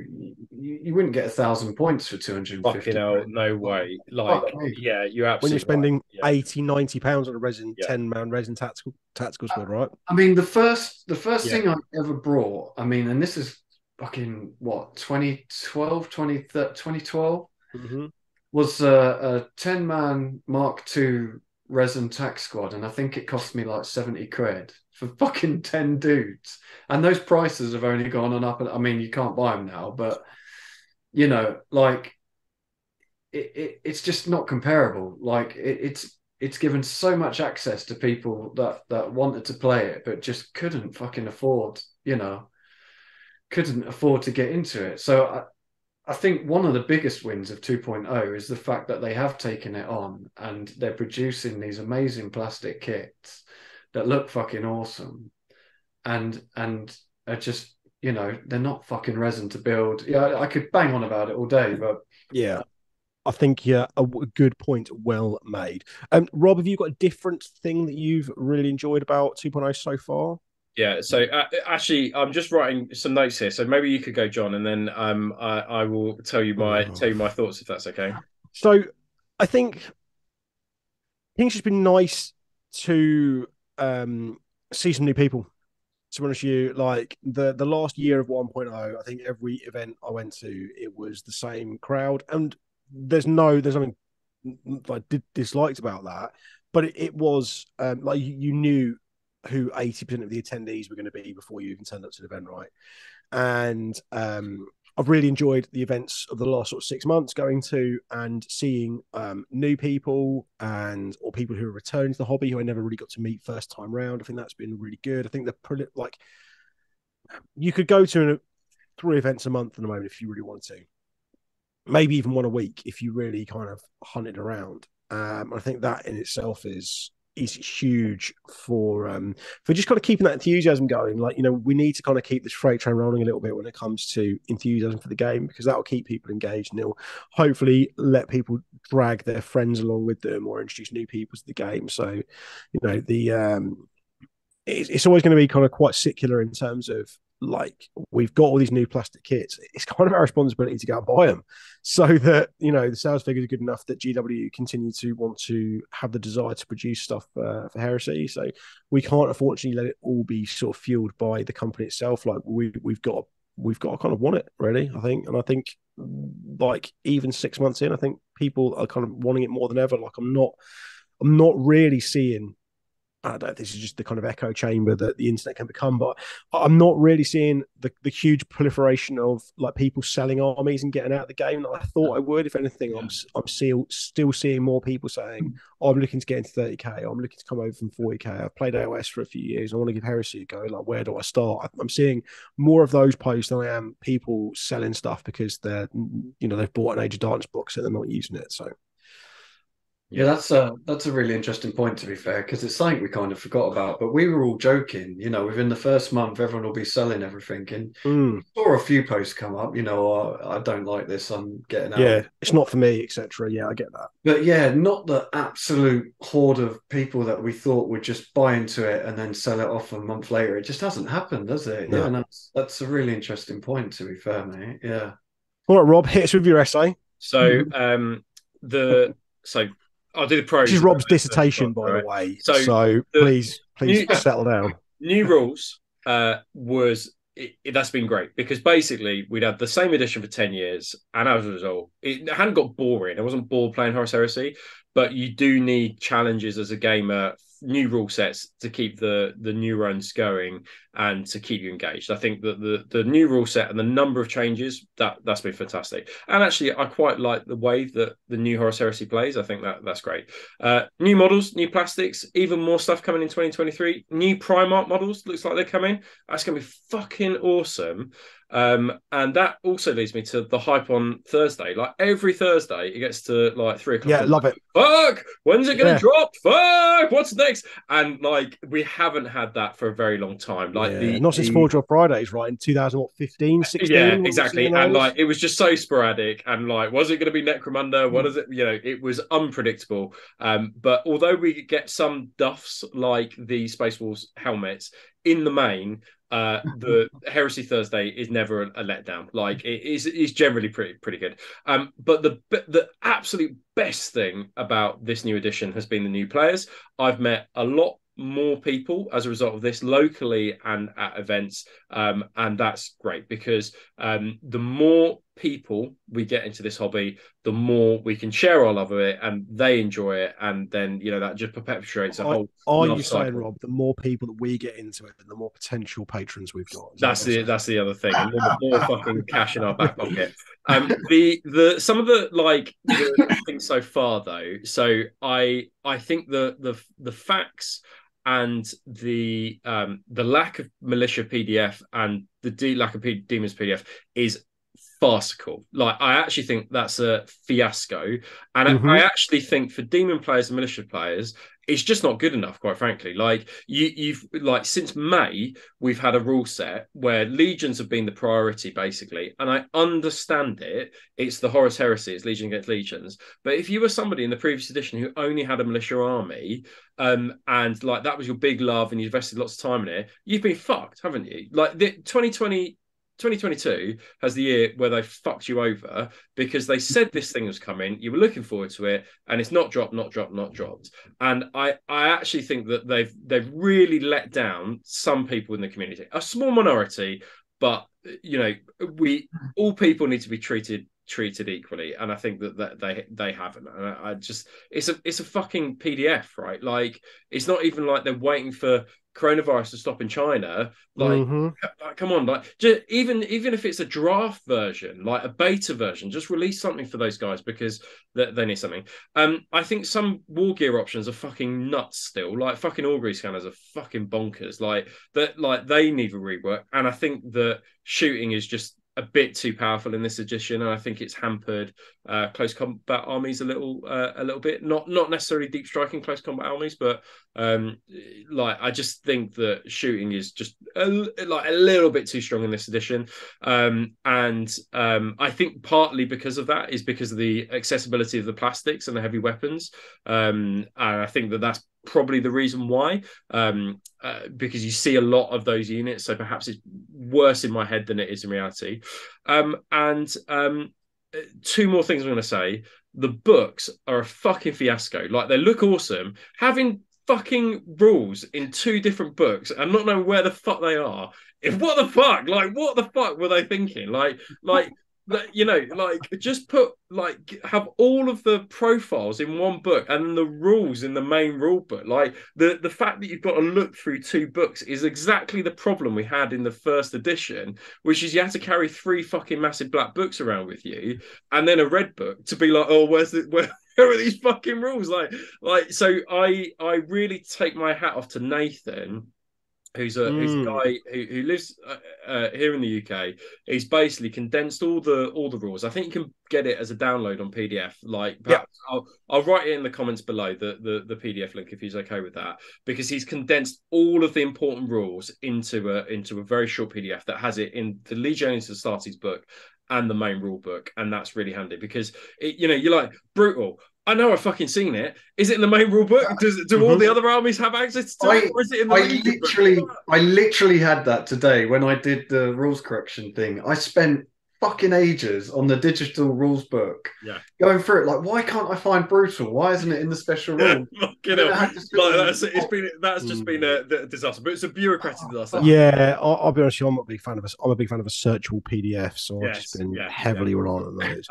you wouldn't get 1,000 points for 250 Fucking hell, quid. no way. Like, Fuck me. yeah, you're When you're absolutely right. spending Yeah. 80, 90 pounds on a resin, Yeah. 10-man resin tactical squad, right? I mean, the first Yeah. thing I ever brought, I mean, and this is fucking what, 2012, Mm-hmm. was a 10-man Mark II resin tac squad, and I think it cost me like 70 quid for fucking 10 dudes. And those prices have only gone on up. I mean, you can't buy them now, but you know, like it's just not comparable. Like it's given so much access to people that wanted to play it, but just couldn't fucking afford, couldn't afford to get into it. So I think one of the biggest wins of 2.0 is the fact that they have taken it on and they're producing these amazing plastic kits that look fucking awesome and are just, they're not fucking resin to build. Yeah, I could bang on about it all day, but Yeah. I think a good point, well made. Rob, have you got a different thing that you've really enjoyed about 2.0 so far? Yeah, so actually, I'm just writing some notes here. So maybe you could go, John, and then I will tell you my thoughts if that's okay. So I think it's just been nice to see some new people. To be honest with you, like the last year of 1.0, I think every event I went to, it was the same crowd, and there's nothing I did disliked about that, but it was like you knew who 80% of the attendees were going to be before you even turned up to the event, right? And I've really enjoyed the events of the last sort of 6 months, going to and seeing new people or people who are returning to the hobby who I never really got to meet first time round. I think that's been really good. I think like you could go to 3 events a month at the moment if you really wanted to, maybe even one a week if you really kind of hunted around. I think that in itself is huge for just kind of keeping that enthusiasm going. Like, we need to kind of keep this freight train rolling a little bit when it comes to enthusiasm for the game, because that will keep people engaged and it'll hopefully let people drag their friends along with them or introduce new people to the game. So, it's always going to be kind of quite secular in terms of, like, we've got all these new plastic kits. It's kind of our responsibility to go and buy them so that, the sales figures are good enough that GW continue to want to have the desire to produce stuff for Heresy. So we can't unfortunately let it all be sort of fueled by the company itself. Like, we've got to kind of want it, really, I think. And I think, like, even 6 months in, I think people are kind of wanting it more than ever. Like, I'm not really seeing, I don't know if this is just the kind of echo chamber that the internet can become, but I'm not really seeing the huge proliferation of, like, people selling armies and getting out of the game that I thought I would. If anything, Yeah. I'm still seeing more people saying, I'm looking to get into 30k, I'm looking to come over from 40k. I've played AOS for a few years, I want to give Heresy a go. Like, where do I start? I'm seeing more of those posts than I am people selling stuff because they've bought an Age of Darkness box and they're not using it. So yeah, that's a really interesting point, to be fair, because it's something we kind of forgot about. But we were all joking, within the first month, everyone will be selling everything. And we saw a few posts come up, oh, I don't like this, I'm getting out. Yeah, it's not for me, etc. Yeah, I get that. But yeah, not the absolute horde of people that we thought would just buy into it and then sell it off a month later. It just hasn't happened, does it? No. Yeah, no, that's a really interesting point, to be fair, mate. Yeah. All right, Rob, hit us with your essay. So so I'll do the pros. This is Rob's dissertation, by the way. So please settle down. New rules was that's been great, because basically we'd had the same edition for 10 years, and as a result, it hadn't got boring. I wasn't bored playing Horus Heresy, but you do need challenges as a gamer, new rule sets to keep the neurons going and to keep you engaged. I think that the new rule set and the number of changes, that's been fantastic. And actually, I quite like the way that the new Horus Heresy plays. I think that's great. New models, new plastics, even more stuff coming in 2023. New Primarch models, looks like they're coming. That's going to be fucking awesome. And that also leads me to the hype on Thursday. Like every Thursday, it gets to like 3 o'clock. Yeah, love it. Fuck! When's it going to drop? Fuck! What's next? And like we haven't had that for a very long time. Like not since Forge or Fridays, right? In 2015, 16. Yeah, exactly. And like it was just so sporadic. And like, was it going to be Necromunda? What is it? You know, it was unpredictable. But although we get some duffs like the Space Wolves helmets, in the main, the Heresy Thursday is never a letdown. Like it's generally pretty good. But the absolute best thing about this new edition has been the new players. I've met a lot more people as a result of this, locally and at events, and that's great, because the more people we get into this hobby, the more we can share our love of it, and they enjoy it, and then that just perpetuates a whole. Are you saying, Rob, the more people that we get into it, the more potential patrons we've got? That's the other thing, and more fucking cash in our back pocket. The some of the things so far though. So I think the facts and the lack of militia PDF and the lack of demons PDF is farcical. Like I actually think that's a fiasco, and I actually think for demon players and militia players, it's just not good enough, quite frankly. Like you've like since May, we've had a rule set where legions have been the priority, basically. And I understand it. It's the Horus Heresy, it's Legion against Legions. But if you were somebody in the previous edition who only had a militia army, and like that was your big love and you invested lots of time in it, you've been fucked, haven't you? Like the 2022 has the year where they fucked you over, because they said this thing was coming, you were looking forward to it, and it's not dropped. And I actually think that they've really let down some people in the community, a small minority, but we all people need to be treated equally, and I think that they haven't. And I just it's a fucking PDF, right? Like it's not even like they're waiting for coronavirus to stop in China. Like come on, like just, even if it's a draft version, like a beta version, just release something for those guys, because they need something. I think some war gear options are fucking nuts still. Like fucking augury scanners are fucking bonkers. Like that, like they need a rework. And I think that shooting is just a bit too powerful in this edition, and I think it's hampered close combat armies a little bit. Not necessarily deep striking close combat armies, but like I just think that shooting is just a little bit too strong in this edition, and I think partly because of that is because of the accessibility of the plastics and the heavy weapons, and I think that that's probably the reason why, because you see a lot of those units, so perhaps it's worse in my head than it is in reality. Two more things I'm going to say. The books are a fucking fiasco. Like they look awesome. Having fucking rules in 2 different books and not knowing where the fuck they are. What the fuck? Like what the fuck were they thinking? Like just put have all of the profiles in one book and the rules in the main rule book. Like the fact that you've got to look through 2 books is exactly the problem we had in the first edition, which is you had to carry 3 fucking massive black books around with you and then a red book to be like, oh, where are these fucking rules? Like so I really take my hat off to Nathan, who's a guy who lives here in the UK. He's basically condensed all the rules. I think you can get it as a download on PDF. Like perhaps I'll write it in the comments below, the PDF link, if he's okay with that, because he's condensed all of the important rules into a very short PDF that has it in the Legiones Astartes book and the main rule book, and that's really handy because you're like, brutal. I know I've fucking seen it. Is it in the main rule book? Do all the other armies have access to it? Or is it in the I literally had that today when I did the rules correction thing. I spent fucking ages on the digital rules book, going through it. Like, why can't I find brutal? Why isn't it in the special rule? That's just been a disaster, but it's a bureaucratic disaster. Yeah, I'll be honest. I'm not a big fan of I'm a big fan of a searchable PDF, so I've just been heavily reliant on those.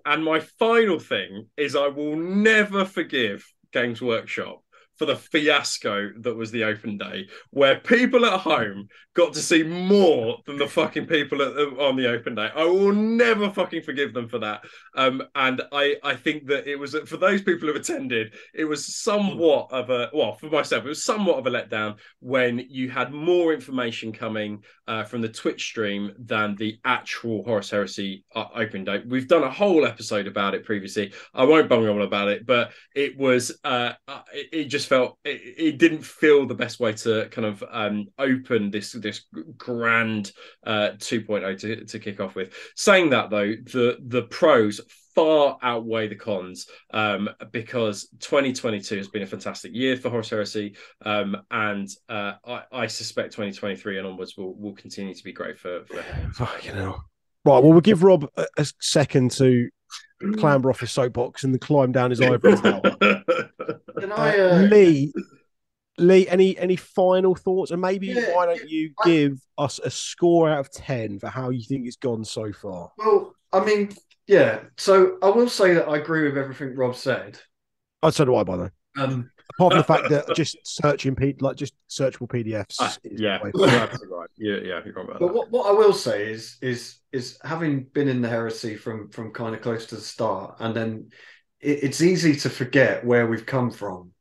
And my final thing is, I will never forgive Games Workshop for the fiasco that was the open day, where people at home got to see more than the fucking people on the open day. I will never fucking forgive them for that. And I think that it was, for those people who attended, it was somewhat of a, well, for myself, it was somewhat of a letdown when you had more information coming from the Twitch stream than the actual Horus Heresy open day. We've done a whole episode about it previously. I won't bung on about it, but it was, it just felt, it didn't feel the best way to kind of open this grand 2.0 to kick off with. Saying that though, the pros far outweigh the cons, because 2022 has been a fantastic year for Horus Heresy, and I suspect 2023 and onwards will continue to be great for Fucking hell. Right, well, we'll give Rob a second to clamber off his soapbox and climb down his ivory tower. Lee, any final thoughts? And maybe why don't you give us a score out of 10 for how you think it's gone so far? Well, I mean, yeah. So I will say that I agree with everything Rob said. Oh, so do I, by the way. Apart from the fact that just searching just searchable PDFs. You're absolutely right. Yeah, you're right about that. But what I will say is having been in the Heresy from kind of close to the start, and then it's easy to forget where we've come from,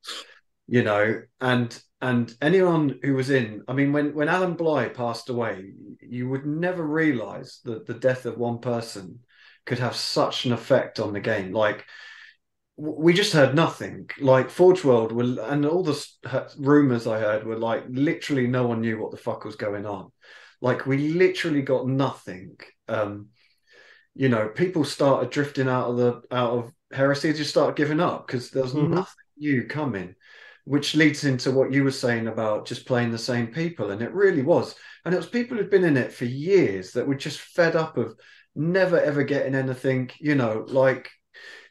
you know, and anyone who was in, I mean, when Alan Bly passed away, you would never realize that the death of one person could have such an effect on the game. Like, we just heard nothing. Like, Forge World and all the rumors I heard were like, literally no one knew what the fuck was going on. Like, we literally got nothing. You know, people started drifting out of Heresy, just started giving up because there was nothing new coming, which leads into what you were saying about just playing the same people. And it really was. And it was people who'd been in it for years that were just fed up of never, ever getting anything, you know, like,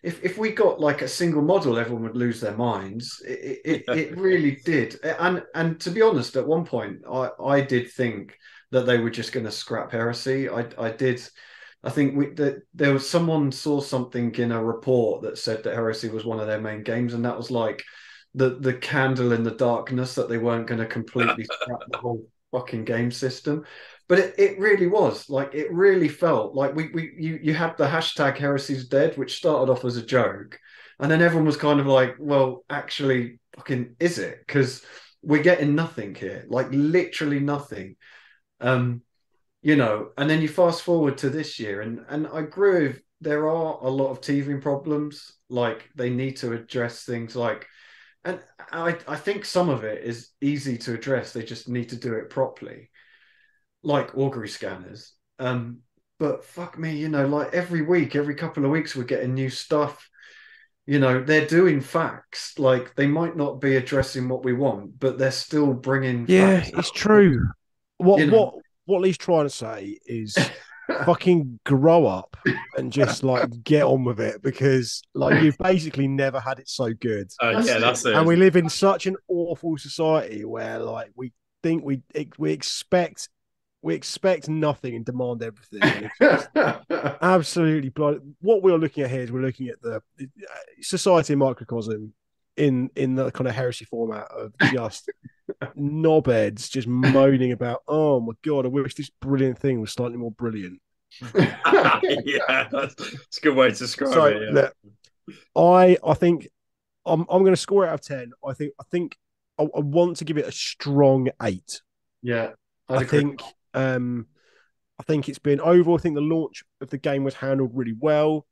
if we got like a single model, everyone would lose their minds. It really did. And to be honest, at one point, I did think that they were just going to scrap Heresy. I did. I think that there was someone saw something in a report that said that Heresy was one of their main games, and that was like the candle in the darkness that they weren't going to completely scrap the whole fucking game system. But it really was, like, it really felt like you had the hashtag Heresy's dead, which started off as a joke, and then everyone was kind of like, well, actually, fucking is it? Because we're getting nothing here, like literally nothing. You know, and then you fast forward to this year, and I agree with, there are a lot of teething problems. Like, they need to address things like, and I think some of it is easy to address. They just need to do it properly, like augury scanners. But fuck me, you know, like every week, every couple of weeks, we're getting new stuff. You know, they're doing facts. Like, they might not be addressing what we want, but they're still bringing. Yeah, facts it's out. true. What Lee's trying to say is fucking grow up and just like get on with it, because like you've basically never had it so good. That's it. And we live in such an awful society where like we think we expect nothing and demand everything. Absolutely blind. What we're looking at here is we're looking at the society in microcosm in the kind of heresy format of just knobheads just moaning about, oh my god, I wish this brilliant thing was slightly more brilliant. Yeah, that's a good way to describe it. Yeah. Look, I think I'm going to score it out of 10. I think I want to give it a strong 8. Yeah, I think it's been overall. I think the launch of the game was handled really well.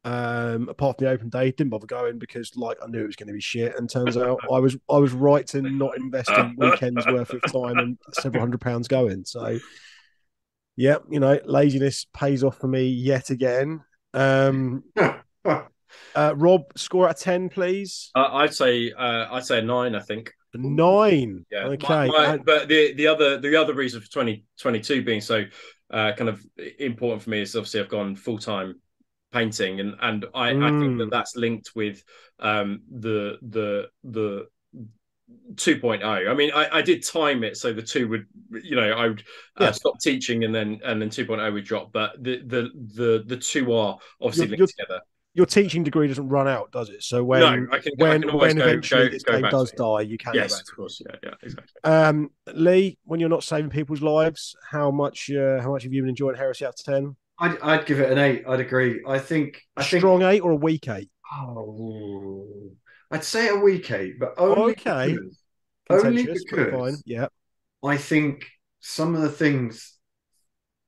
Apart from the open day, didn't bother going because like I knew it was going to be shit, and turns out I was right to not invest in weekends worth of time and several £100 going. So yeah, you know, laziness pays off for me yet again. Rob, score out of 10, please. I'd say a 9. I think a 9. Yeah. Okay. But the other reason for 2022 being so kind of important for me is obviously I've gone full-time painting, and I think that that's linked with the 2.0. I mean, I did time it so the two would, I would stop teaching and then 2.0 would drop, but the two are obviously linked together. Your teaching degree doesn't run out, does it? So when I can always eventually this game back does die, you can. Yes, of course. Yeah, exactly. Lee, when you're not saving people's lives, how much have you been enjoying Heresy out of 10? I'd give it an 8. I'd agree. I think strong 8 or a weak 8? Oh, I'd say a weak 8, but only because, fine. Yeah. I think some of the things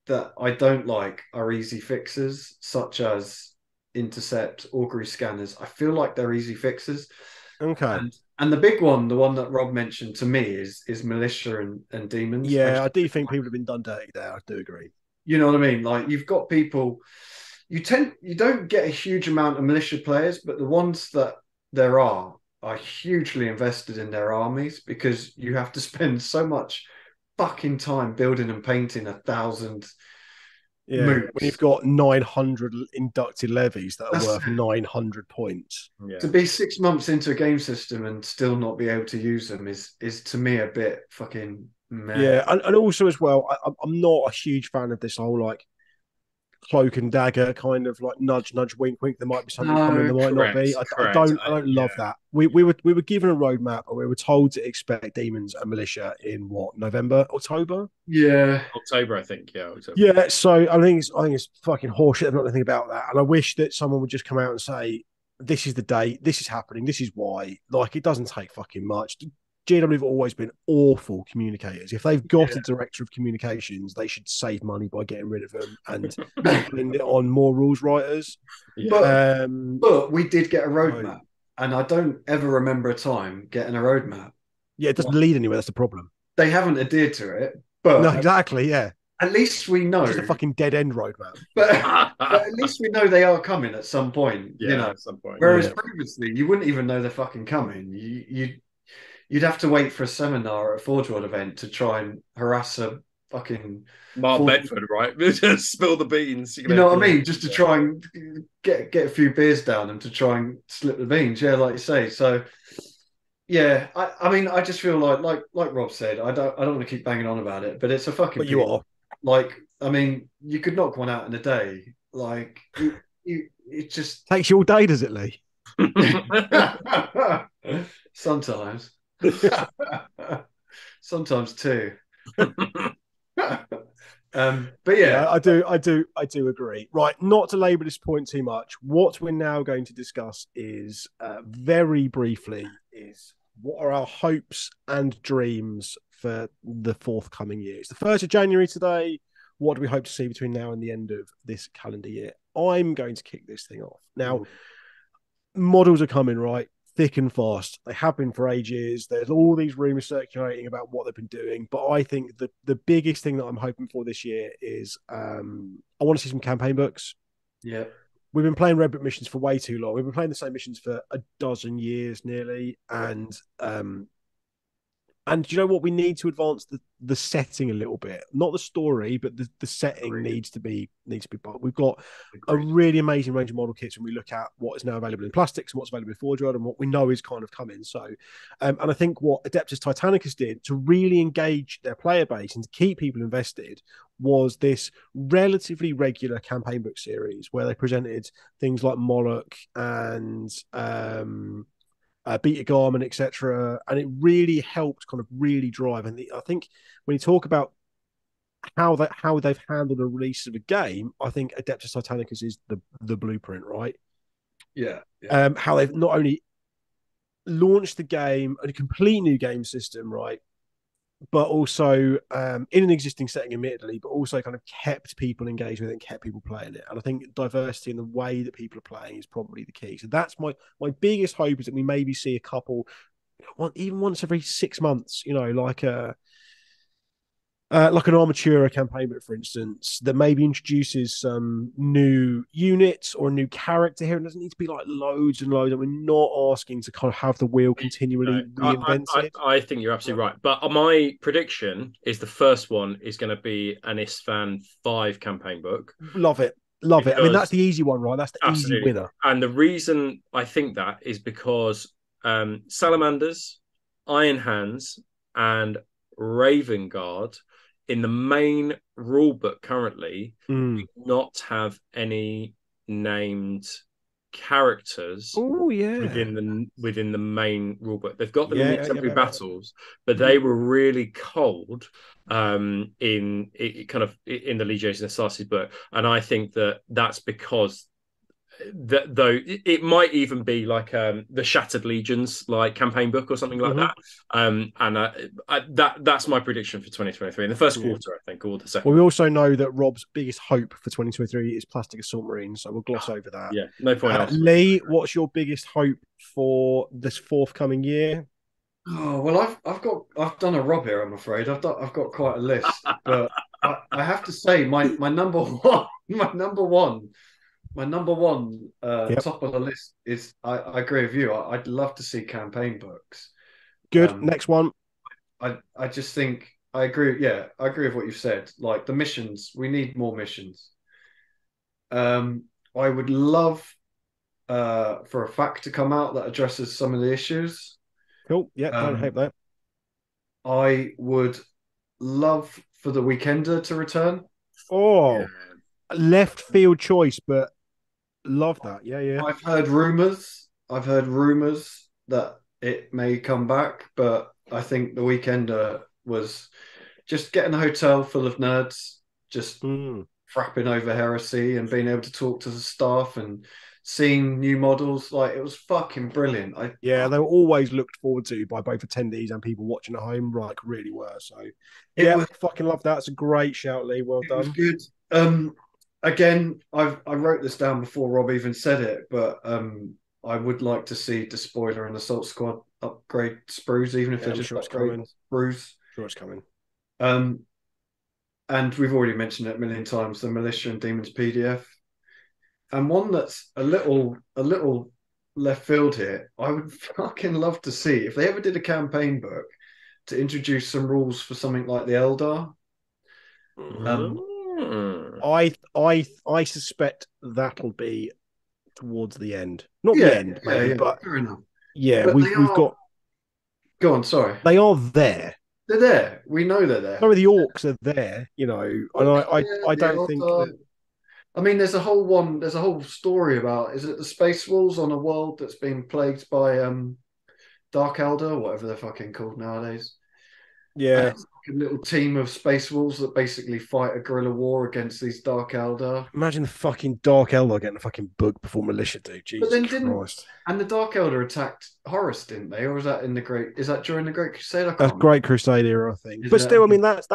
that I don't like are easy fixes, such as intercept, augury scanners. I feel like they're easy fixes. Okay. And the big one, the one that Rob mentioned to me, is militia and demons. Yeah, I do think people have been done dirty there. I do agree. You know what I mean? Like, you've got people. You don't get a huge amount of militia players, but the ones that there are hugely invested in their armies, because you have to spend so much fucking time building and painting 1,000 when you've got 900 inducted levies that are worth 900 points. Yeah. To be 6 months into a game system and still not be able to use them is to me a bit fucking meh. Yeah, and also as well, I'm not a huge fan of this whole like cloak and dagger kind of like nudge wink wink. There might be something coming, there might not be. I don't love that. We were given a roadmap and we were told to expect demons and militia in October? Yeah, October, I think. Yeah, October. Yeah. So I think it's fucking horseshit. I've not anything about that, and I wish that someone would just come out and say, "This is the date. This is happening. This is why." Like, it doesn't take fucking much. GW have always been awful communicators. If they've got a director of communications, they should save money by getting rid of them and putting it on more rules writers. Yeah. But we did get a roadmap, and I don't ever remember a time getting a roadmap. Yeah, it doesn't lead anywhere. That's the problem. They haven't adhered to it, but no, exactly. Yeah, at least we know. It's just a fucking dead end roadmap. But at least we know they are coming at some point. Yeah, at some point. Whereas previously, you wouldn't even know they're fucking coming. You'd have to wait for a seminar at a Forge World event to try and harass a fucking Mark Bedford, right? Just spill the beans. You know what I mean? Just to try and get a few beers down them to try and slip the beans. Yeah, like you say. So yeah, I mean, I just feel like Rob said, I don't want to keep banging on about it, but it's a fucking. But you are. Like, I mean, you could knock one out in a day. Like, it just takes you all day, does it, Lee? Sometimes. Sometimes too. But yeah, I do agree. Right, not to labour this point too much. What we're now going to discuss is very briefly what are our hopes and dreams for the forthcoming year. It's the 1st of January today. What do we hope to see between now and the end of this calendar year? I'm going to kick this thing off. Now, models are coming, right? Thick and fast. They have been for ages. There's all these rumors circulating about what they've been doing. But I think the biggest thing that I'm hoping for this year is I want to see some campaign books. Yeah. We've been playing Red Book missions for way too long. We've been playing the same missions for a dozen years nearly. And you know what? We need to advance the setting a little bit. Not the story, but the setting needs to be. But we've got a really amazing range of model kits when we look at what is now available in plastics and what's available in Forge World and what we know is kind of coming. So, and I think what Adeptus Titanicus did to really engage their player base and to keep people invested was this relatively regular campaign book series where they presented things like Moloch and Beta Garment, etc., and it really helped kind of really drive. And I think when you talk about how they've handled the release of a game, I think Adeptus Titanicus is the blueprint, right? Yeah. How they've not only launched the game, a complete new game system, right, but also in an existing setting, admittedly, but also kind of kept people engaged with it and kept people playing it. And I think diversity in the way that people are playing is probably the key. So that's my biggest hope, is that we maybe see a couple, even once every 6 months, like Like an Armatura campaign book, for instance, that maybe introduces some new units or a new character here. It doesn't need to be like loads and loads. And we're not asking to kind of have the wheel No, continually I, reinvented. I think you're absolutely right. But my prediction is the first one is going to be an Isfan 5 campaign book. Love it. Love it. I mean, that's Because the easy one, right? That's the easy absolutely. winner. And the reason I think that is because Salamanders, Iron Hands, and Raven Guard in the main rule book currently do not have any named characters Oh yeah. within the main rule book. They've got them in the temporary yeah. battles, but they were really cold in kind of in the Legions and Assassins book, and I think that's because that though it might even be like the Shattered Legions like campaign book or something like that. And that's my prediction for 2023 in the first quarter, I think, or the second. Well, we also know that Rob's biggest hope for 2023 is Plastic Assault Marines, so we'll gloss over that. Yeah, no point. Lee, what's your biggest hope for this forthcoming year? Oh well, I've done a Rob here. I'm afraid I've got quite a list, but I have to say my number one top of the list is I agree with you. I'd love to see campaign books. Good. Next one. I just think I agree. Yeah, I agree with what you've said. Like the missions, we need more missions. I would love for a fact to come out that addresses some of the issues. Cool. Yeah, don't hate that. I would love for the Weekender to return. Oh, left field choice, but love that. Yeah. I've heard rumors that it may come back, but I think the Weekender was just getting a hotel full of nerds, just frapping over Heresy and being able to talk to the staff and seeing new models. Like, it was fucking brilliant. They were always looked forward to by both attendees and people watching at home, like really were. So fucking love that. It's a great shout, Lee. Well done. It was good. Again, I wrote this down before Rob even said it, but I would like to see Despoiler and Assault Squad upgrade sprues, even if they're just upgrade sprues. Sure, it's coming. And we've already mentioned it a million times, the Militia and Demons PDF. And one that's a little left field here, I would fucking love to see if they ever did a campaign book to introduce some rules for something like the Eldar. I suspect that'll be towards the end. Not the end, maybe, but fair enough. Yeah, but we've got. Go on, sorry. They are there. They're there. We know they're there. Some of the orcs are there, you know, and I don't think. I mean, there's a whole story about, is it the Space Wolves on a world that's been plagued by Dark Elder, whatever they're fucking called nowadays. Yeah. It's like a little team of Space Wolves that basically fight a guerrilla war against these Dark Elder. Imagine the fucking Dark Elder getting a fucking book before Militia do. Jesus Christ. And the Dark Elder attacked Horus, didn't they? Or is that during the Great Crusade? That's Great Crusade era, I think. But still, I mean, that's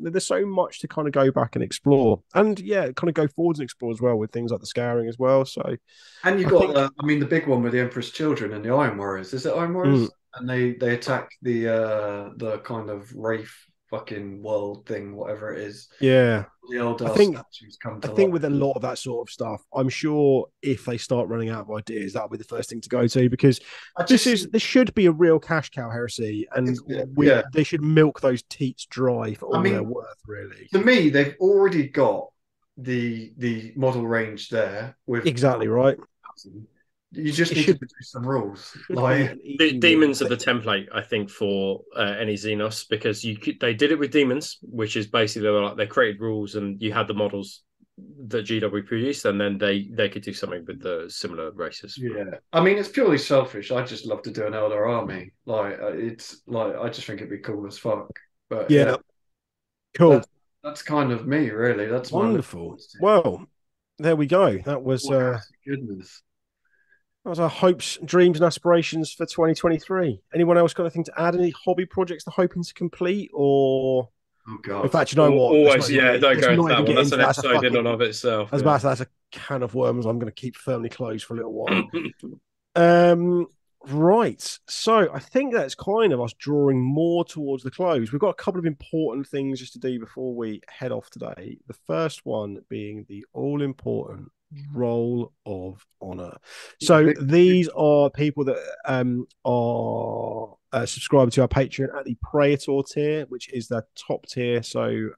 there's so much to kind of go back and explore. And kind of go forwards and explore as well with things like the Scouring as well. So, and you've got the big one with the Emperor's Children and the Iron Warriors. Is it Iron Warriors? And they attack the kind of Wraith fucking world thing, whatever it is. Yeah. The old statues come to life. With a lot of that sort of stuff, I'm sure if they start running out of ideas, that'll be the first thing to go to, because this should be a real cash cow, Heresy, and they should milk those teats dry for all they're worth, really. To me, they've already got the model range there with exactly right. You just need to produce some rules. Like the demons are the template, I think, for any Xenos, because they did it with demons, which is basically they created rules and you had the models that GW produced, and then they could do something with the similar races. Yeah, I mean, it's purely selfish. I just love to do an Elder army. Like it's like I just think it'd be cool as fuck. But cool. That's kind of me, really. That's wonderful. Well, there we go. That was goodness. That was our hopes, dreams, and aspirations for 2023. Anyone else got anything to add? Any hobby projects they're hoping to complete? Or, oh god, in fact, you know what? Always, don't go into that one. That's an episode in and of itself. That's a can of worms I'm going to keep firmly closed for a little while. Right. So I think that's kind of us drawing more towards the close. We've got a couple of important things just to do before we head off today. The first one being the all important Roll of Honor. So these are people that are subscribed to our Patreon at the Praetor tier, which is the top tier. So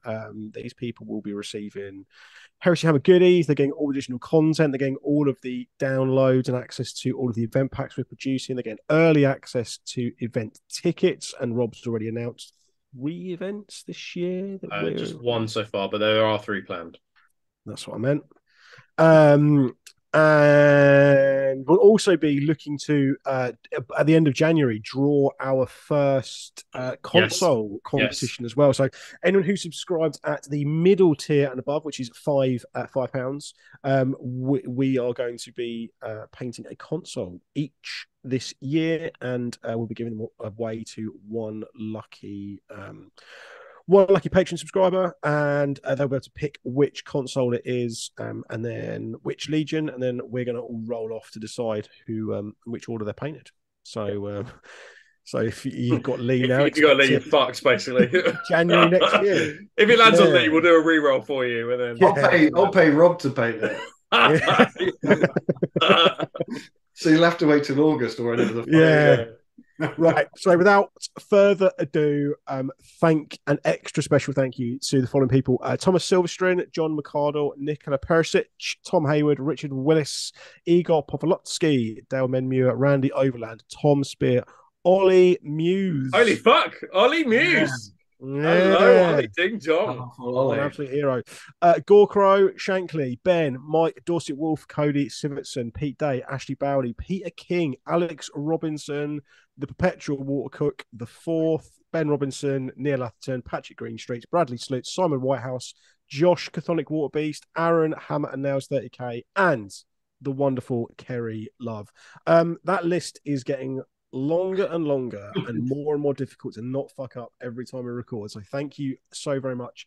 these people will be receiving Heresy Hammer goodies. They're getting all additional content. They're getting all of the downloads and access to all of the event packs we're producing. They're getting early access to event tickets. And Rob's already announced 3 events this year. Just 1 so far, but there are 3 planned. That's what I meant. And we'll also be looking to at the end of January draw our first console competition as well. So anyone who subscribes at the middle tier and above, which is £5, we are going to be painting a console each this year, and we'll be giving them away to one lucky patron subscriber, and they'll be able to pick which console it is, and then which legion, and then we're going to all roll off to decide who which order they're painted. So so if you've got Lee now, if you've got Lee, you're fucked basically. January next year. If it lands on Lee, we'll do a re-roll for you, and then I'll pay Rob to paint it. So you'll have to wait till August or whatever the fuck. Right. So without further ado, an extra special thank you to the following people: Thomas Silverstone, John McCardle, Nicola Persic, Tom Hayward, Richard Willis, Igor Povolotsky, Dale Menmuir, Randy Overland, Tom Spear, Ollie Muse. Holy fuck, Ollie Muse. Hello, Ollie Ding Dong. An absolute hero. Gorkrow, Shankly, Ben, Mike, Dorset Wolf, Cody Sivertson, Pete Day, Ashley Bowley, Peter King, Alex Robinson, The Perpetual Watercook, The Fourth, Ben Robinson, Neil Atherton, Patrick Greenstreet, Bradley Slutz, Simon Whitehouse, Josh Chthonic Waterbeast, Aaron Hammer and Nails 30k, and the wonderful Kerry Love. That list is getting longer and longer and more difficult to not fuck up every time we record. So thank you so very much.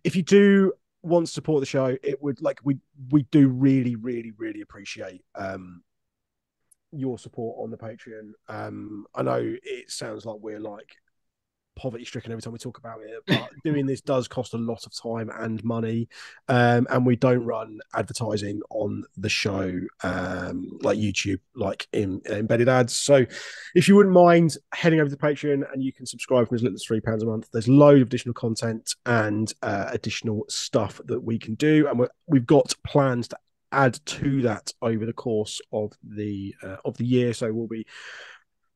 If you do want to support the show, it would we do really, really, really appreciate your support on the Patreon. I know it sounds like we're like poverty stricken every time we talk about it, but doing this does cost a lot of time and money, and we don't run advertising on the show like YouTube, like in embedded ads. So if you wouldn't mind heading over to Patreon, and you can subscribe for as little as £3 a month, there's loads of additional content and additional stuff that we can do, and we've got plans to add to that over the course of the year. So we'll be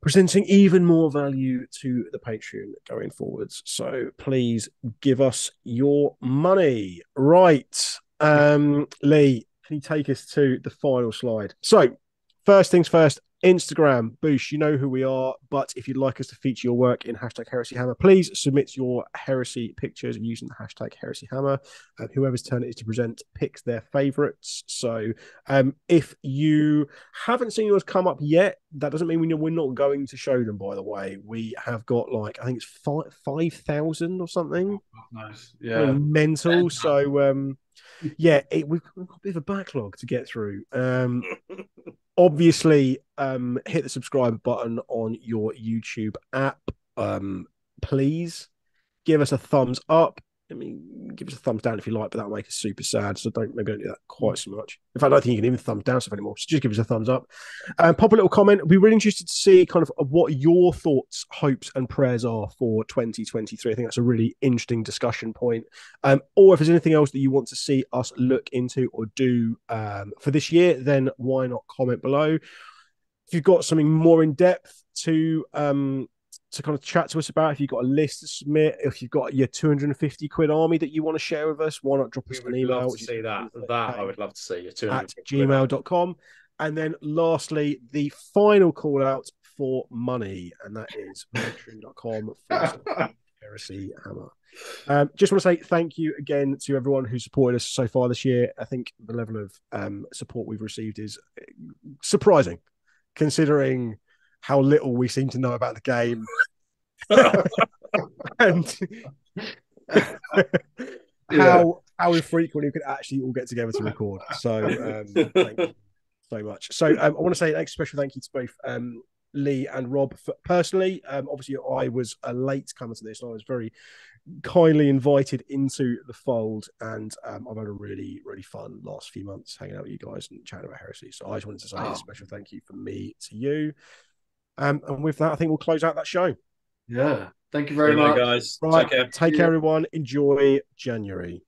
presenting even more value to the Patreon going forwards. So please give us your money. Right. Lee, can you take us to the final slide? So first things first, Instagram, Boosh, you know who we are, but if you'd like us to feature your work in #HeresyHammer, please submit your heresy pictures using the #HeresyHammer. Whoever's turn it is to present picks their favorites. So if you haven't seen yours come up yet, that doesn't mean we're not going to show them, by the way. We have got I think it's 5,000 or something. Oh, nice. Yeah. Mental. So yeah, we've got a bit of a backlog to get through. Obviously, hit the subscribe button on your YouTube app. Please give us a thumbs up. I mean, give us a thumbs down if you like, but that'll make us super sad. So maybe don't do that quite so much. In fact, I don't think you can even thumbs down stuff anymore. So just give us a thumbs up. Pop a little comment. We'd be really interested to see kind of what your thoughts, hopes, and prayers are for 2023. I think that's a really interesting discussion point. Or if there's anything else that you want to see us look into or do for this year, then why not comment below? If you've got something more in depth to kind of chat to us about, if you've got a list to submit, if you've got your 250 quid army that you want to share with us, why not drop us an email? Love to see that I would love to see at gmail.com. And then lastly, the final call out for money, and that is patreon.com Heresy Hammer. Just want to say thank you again to everyone who supported us so far this year. I think the level of support we've received is surprising, considering how little we seem to know about the game. And how infrequently we could actually all get together to record. So thank you. so much. So I want to say an extra special thank you to both Lee and Rob. Personally, obviously I was a late comer to this, and I was very kindly invited into the fold, and I've had a really, really fun last few months hanging out with you guys and chatting about Heresy. So I just wanted to say a special thank you from me to you. And with that, I think we'll close out that show. Yeah. Thank you very much. Guys. Right. Take care, everyone. Enjoy January.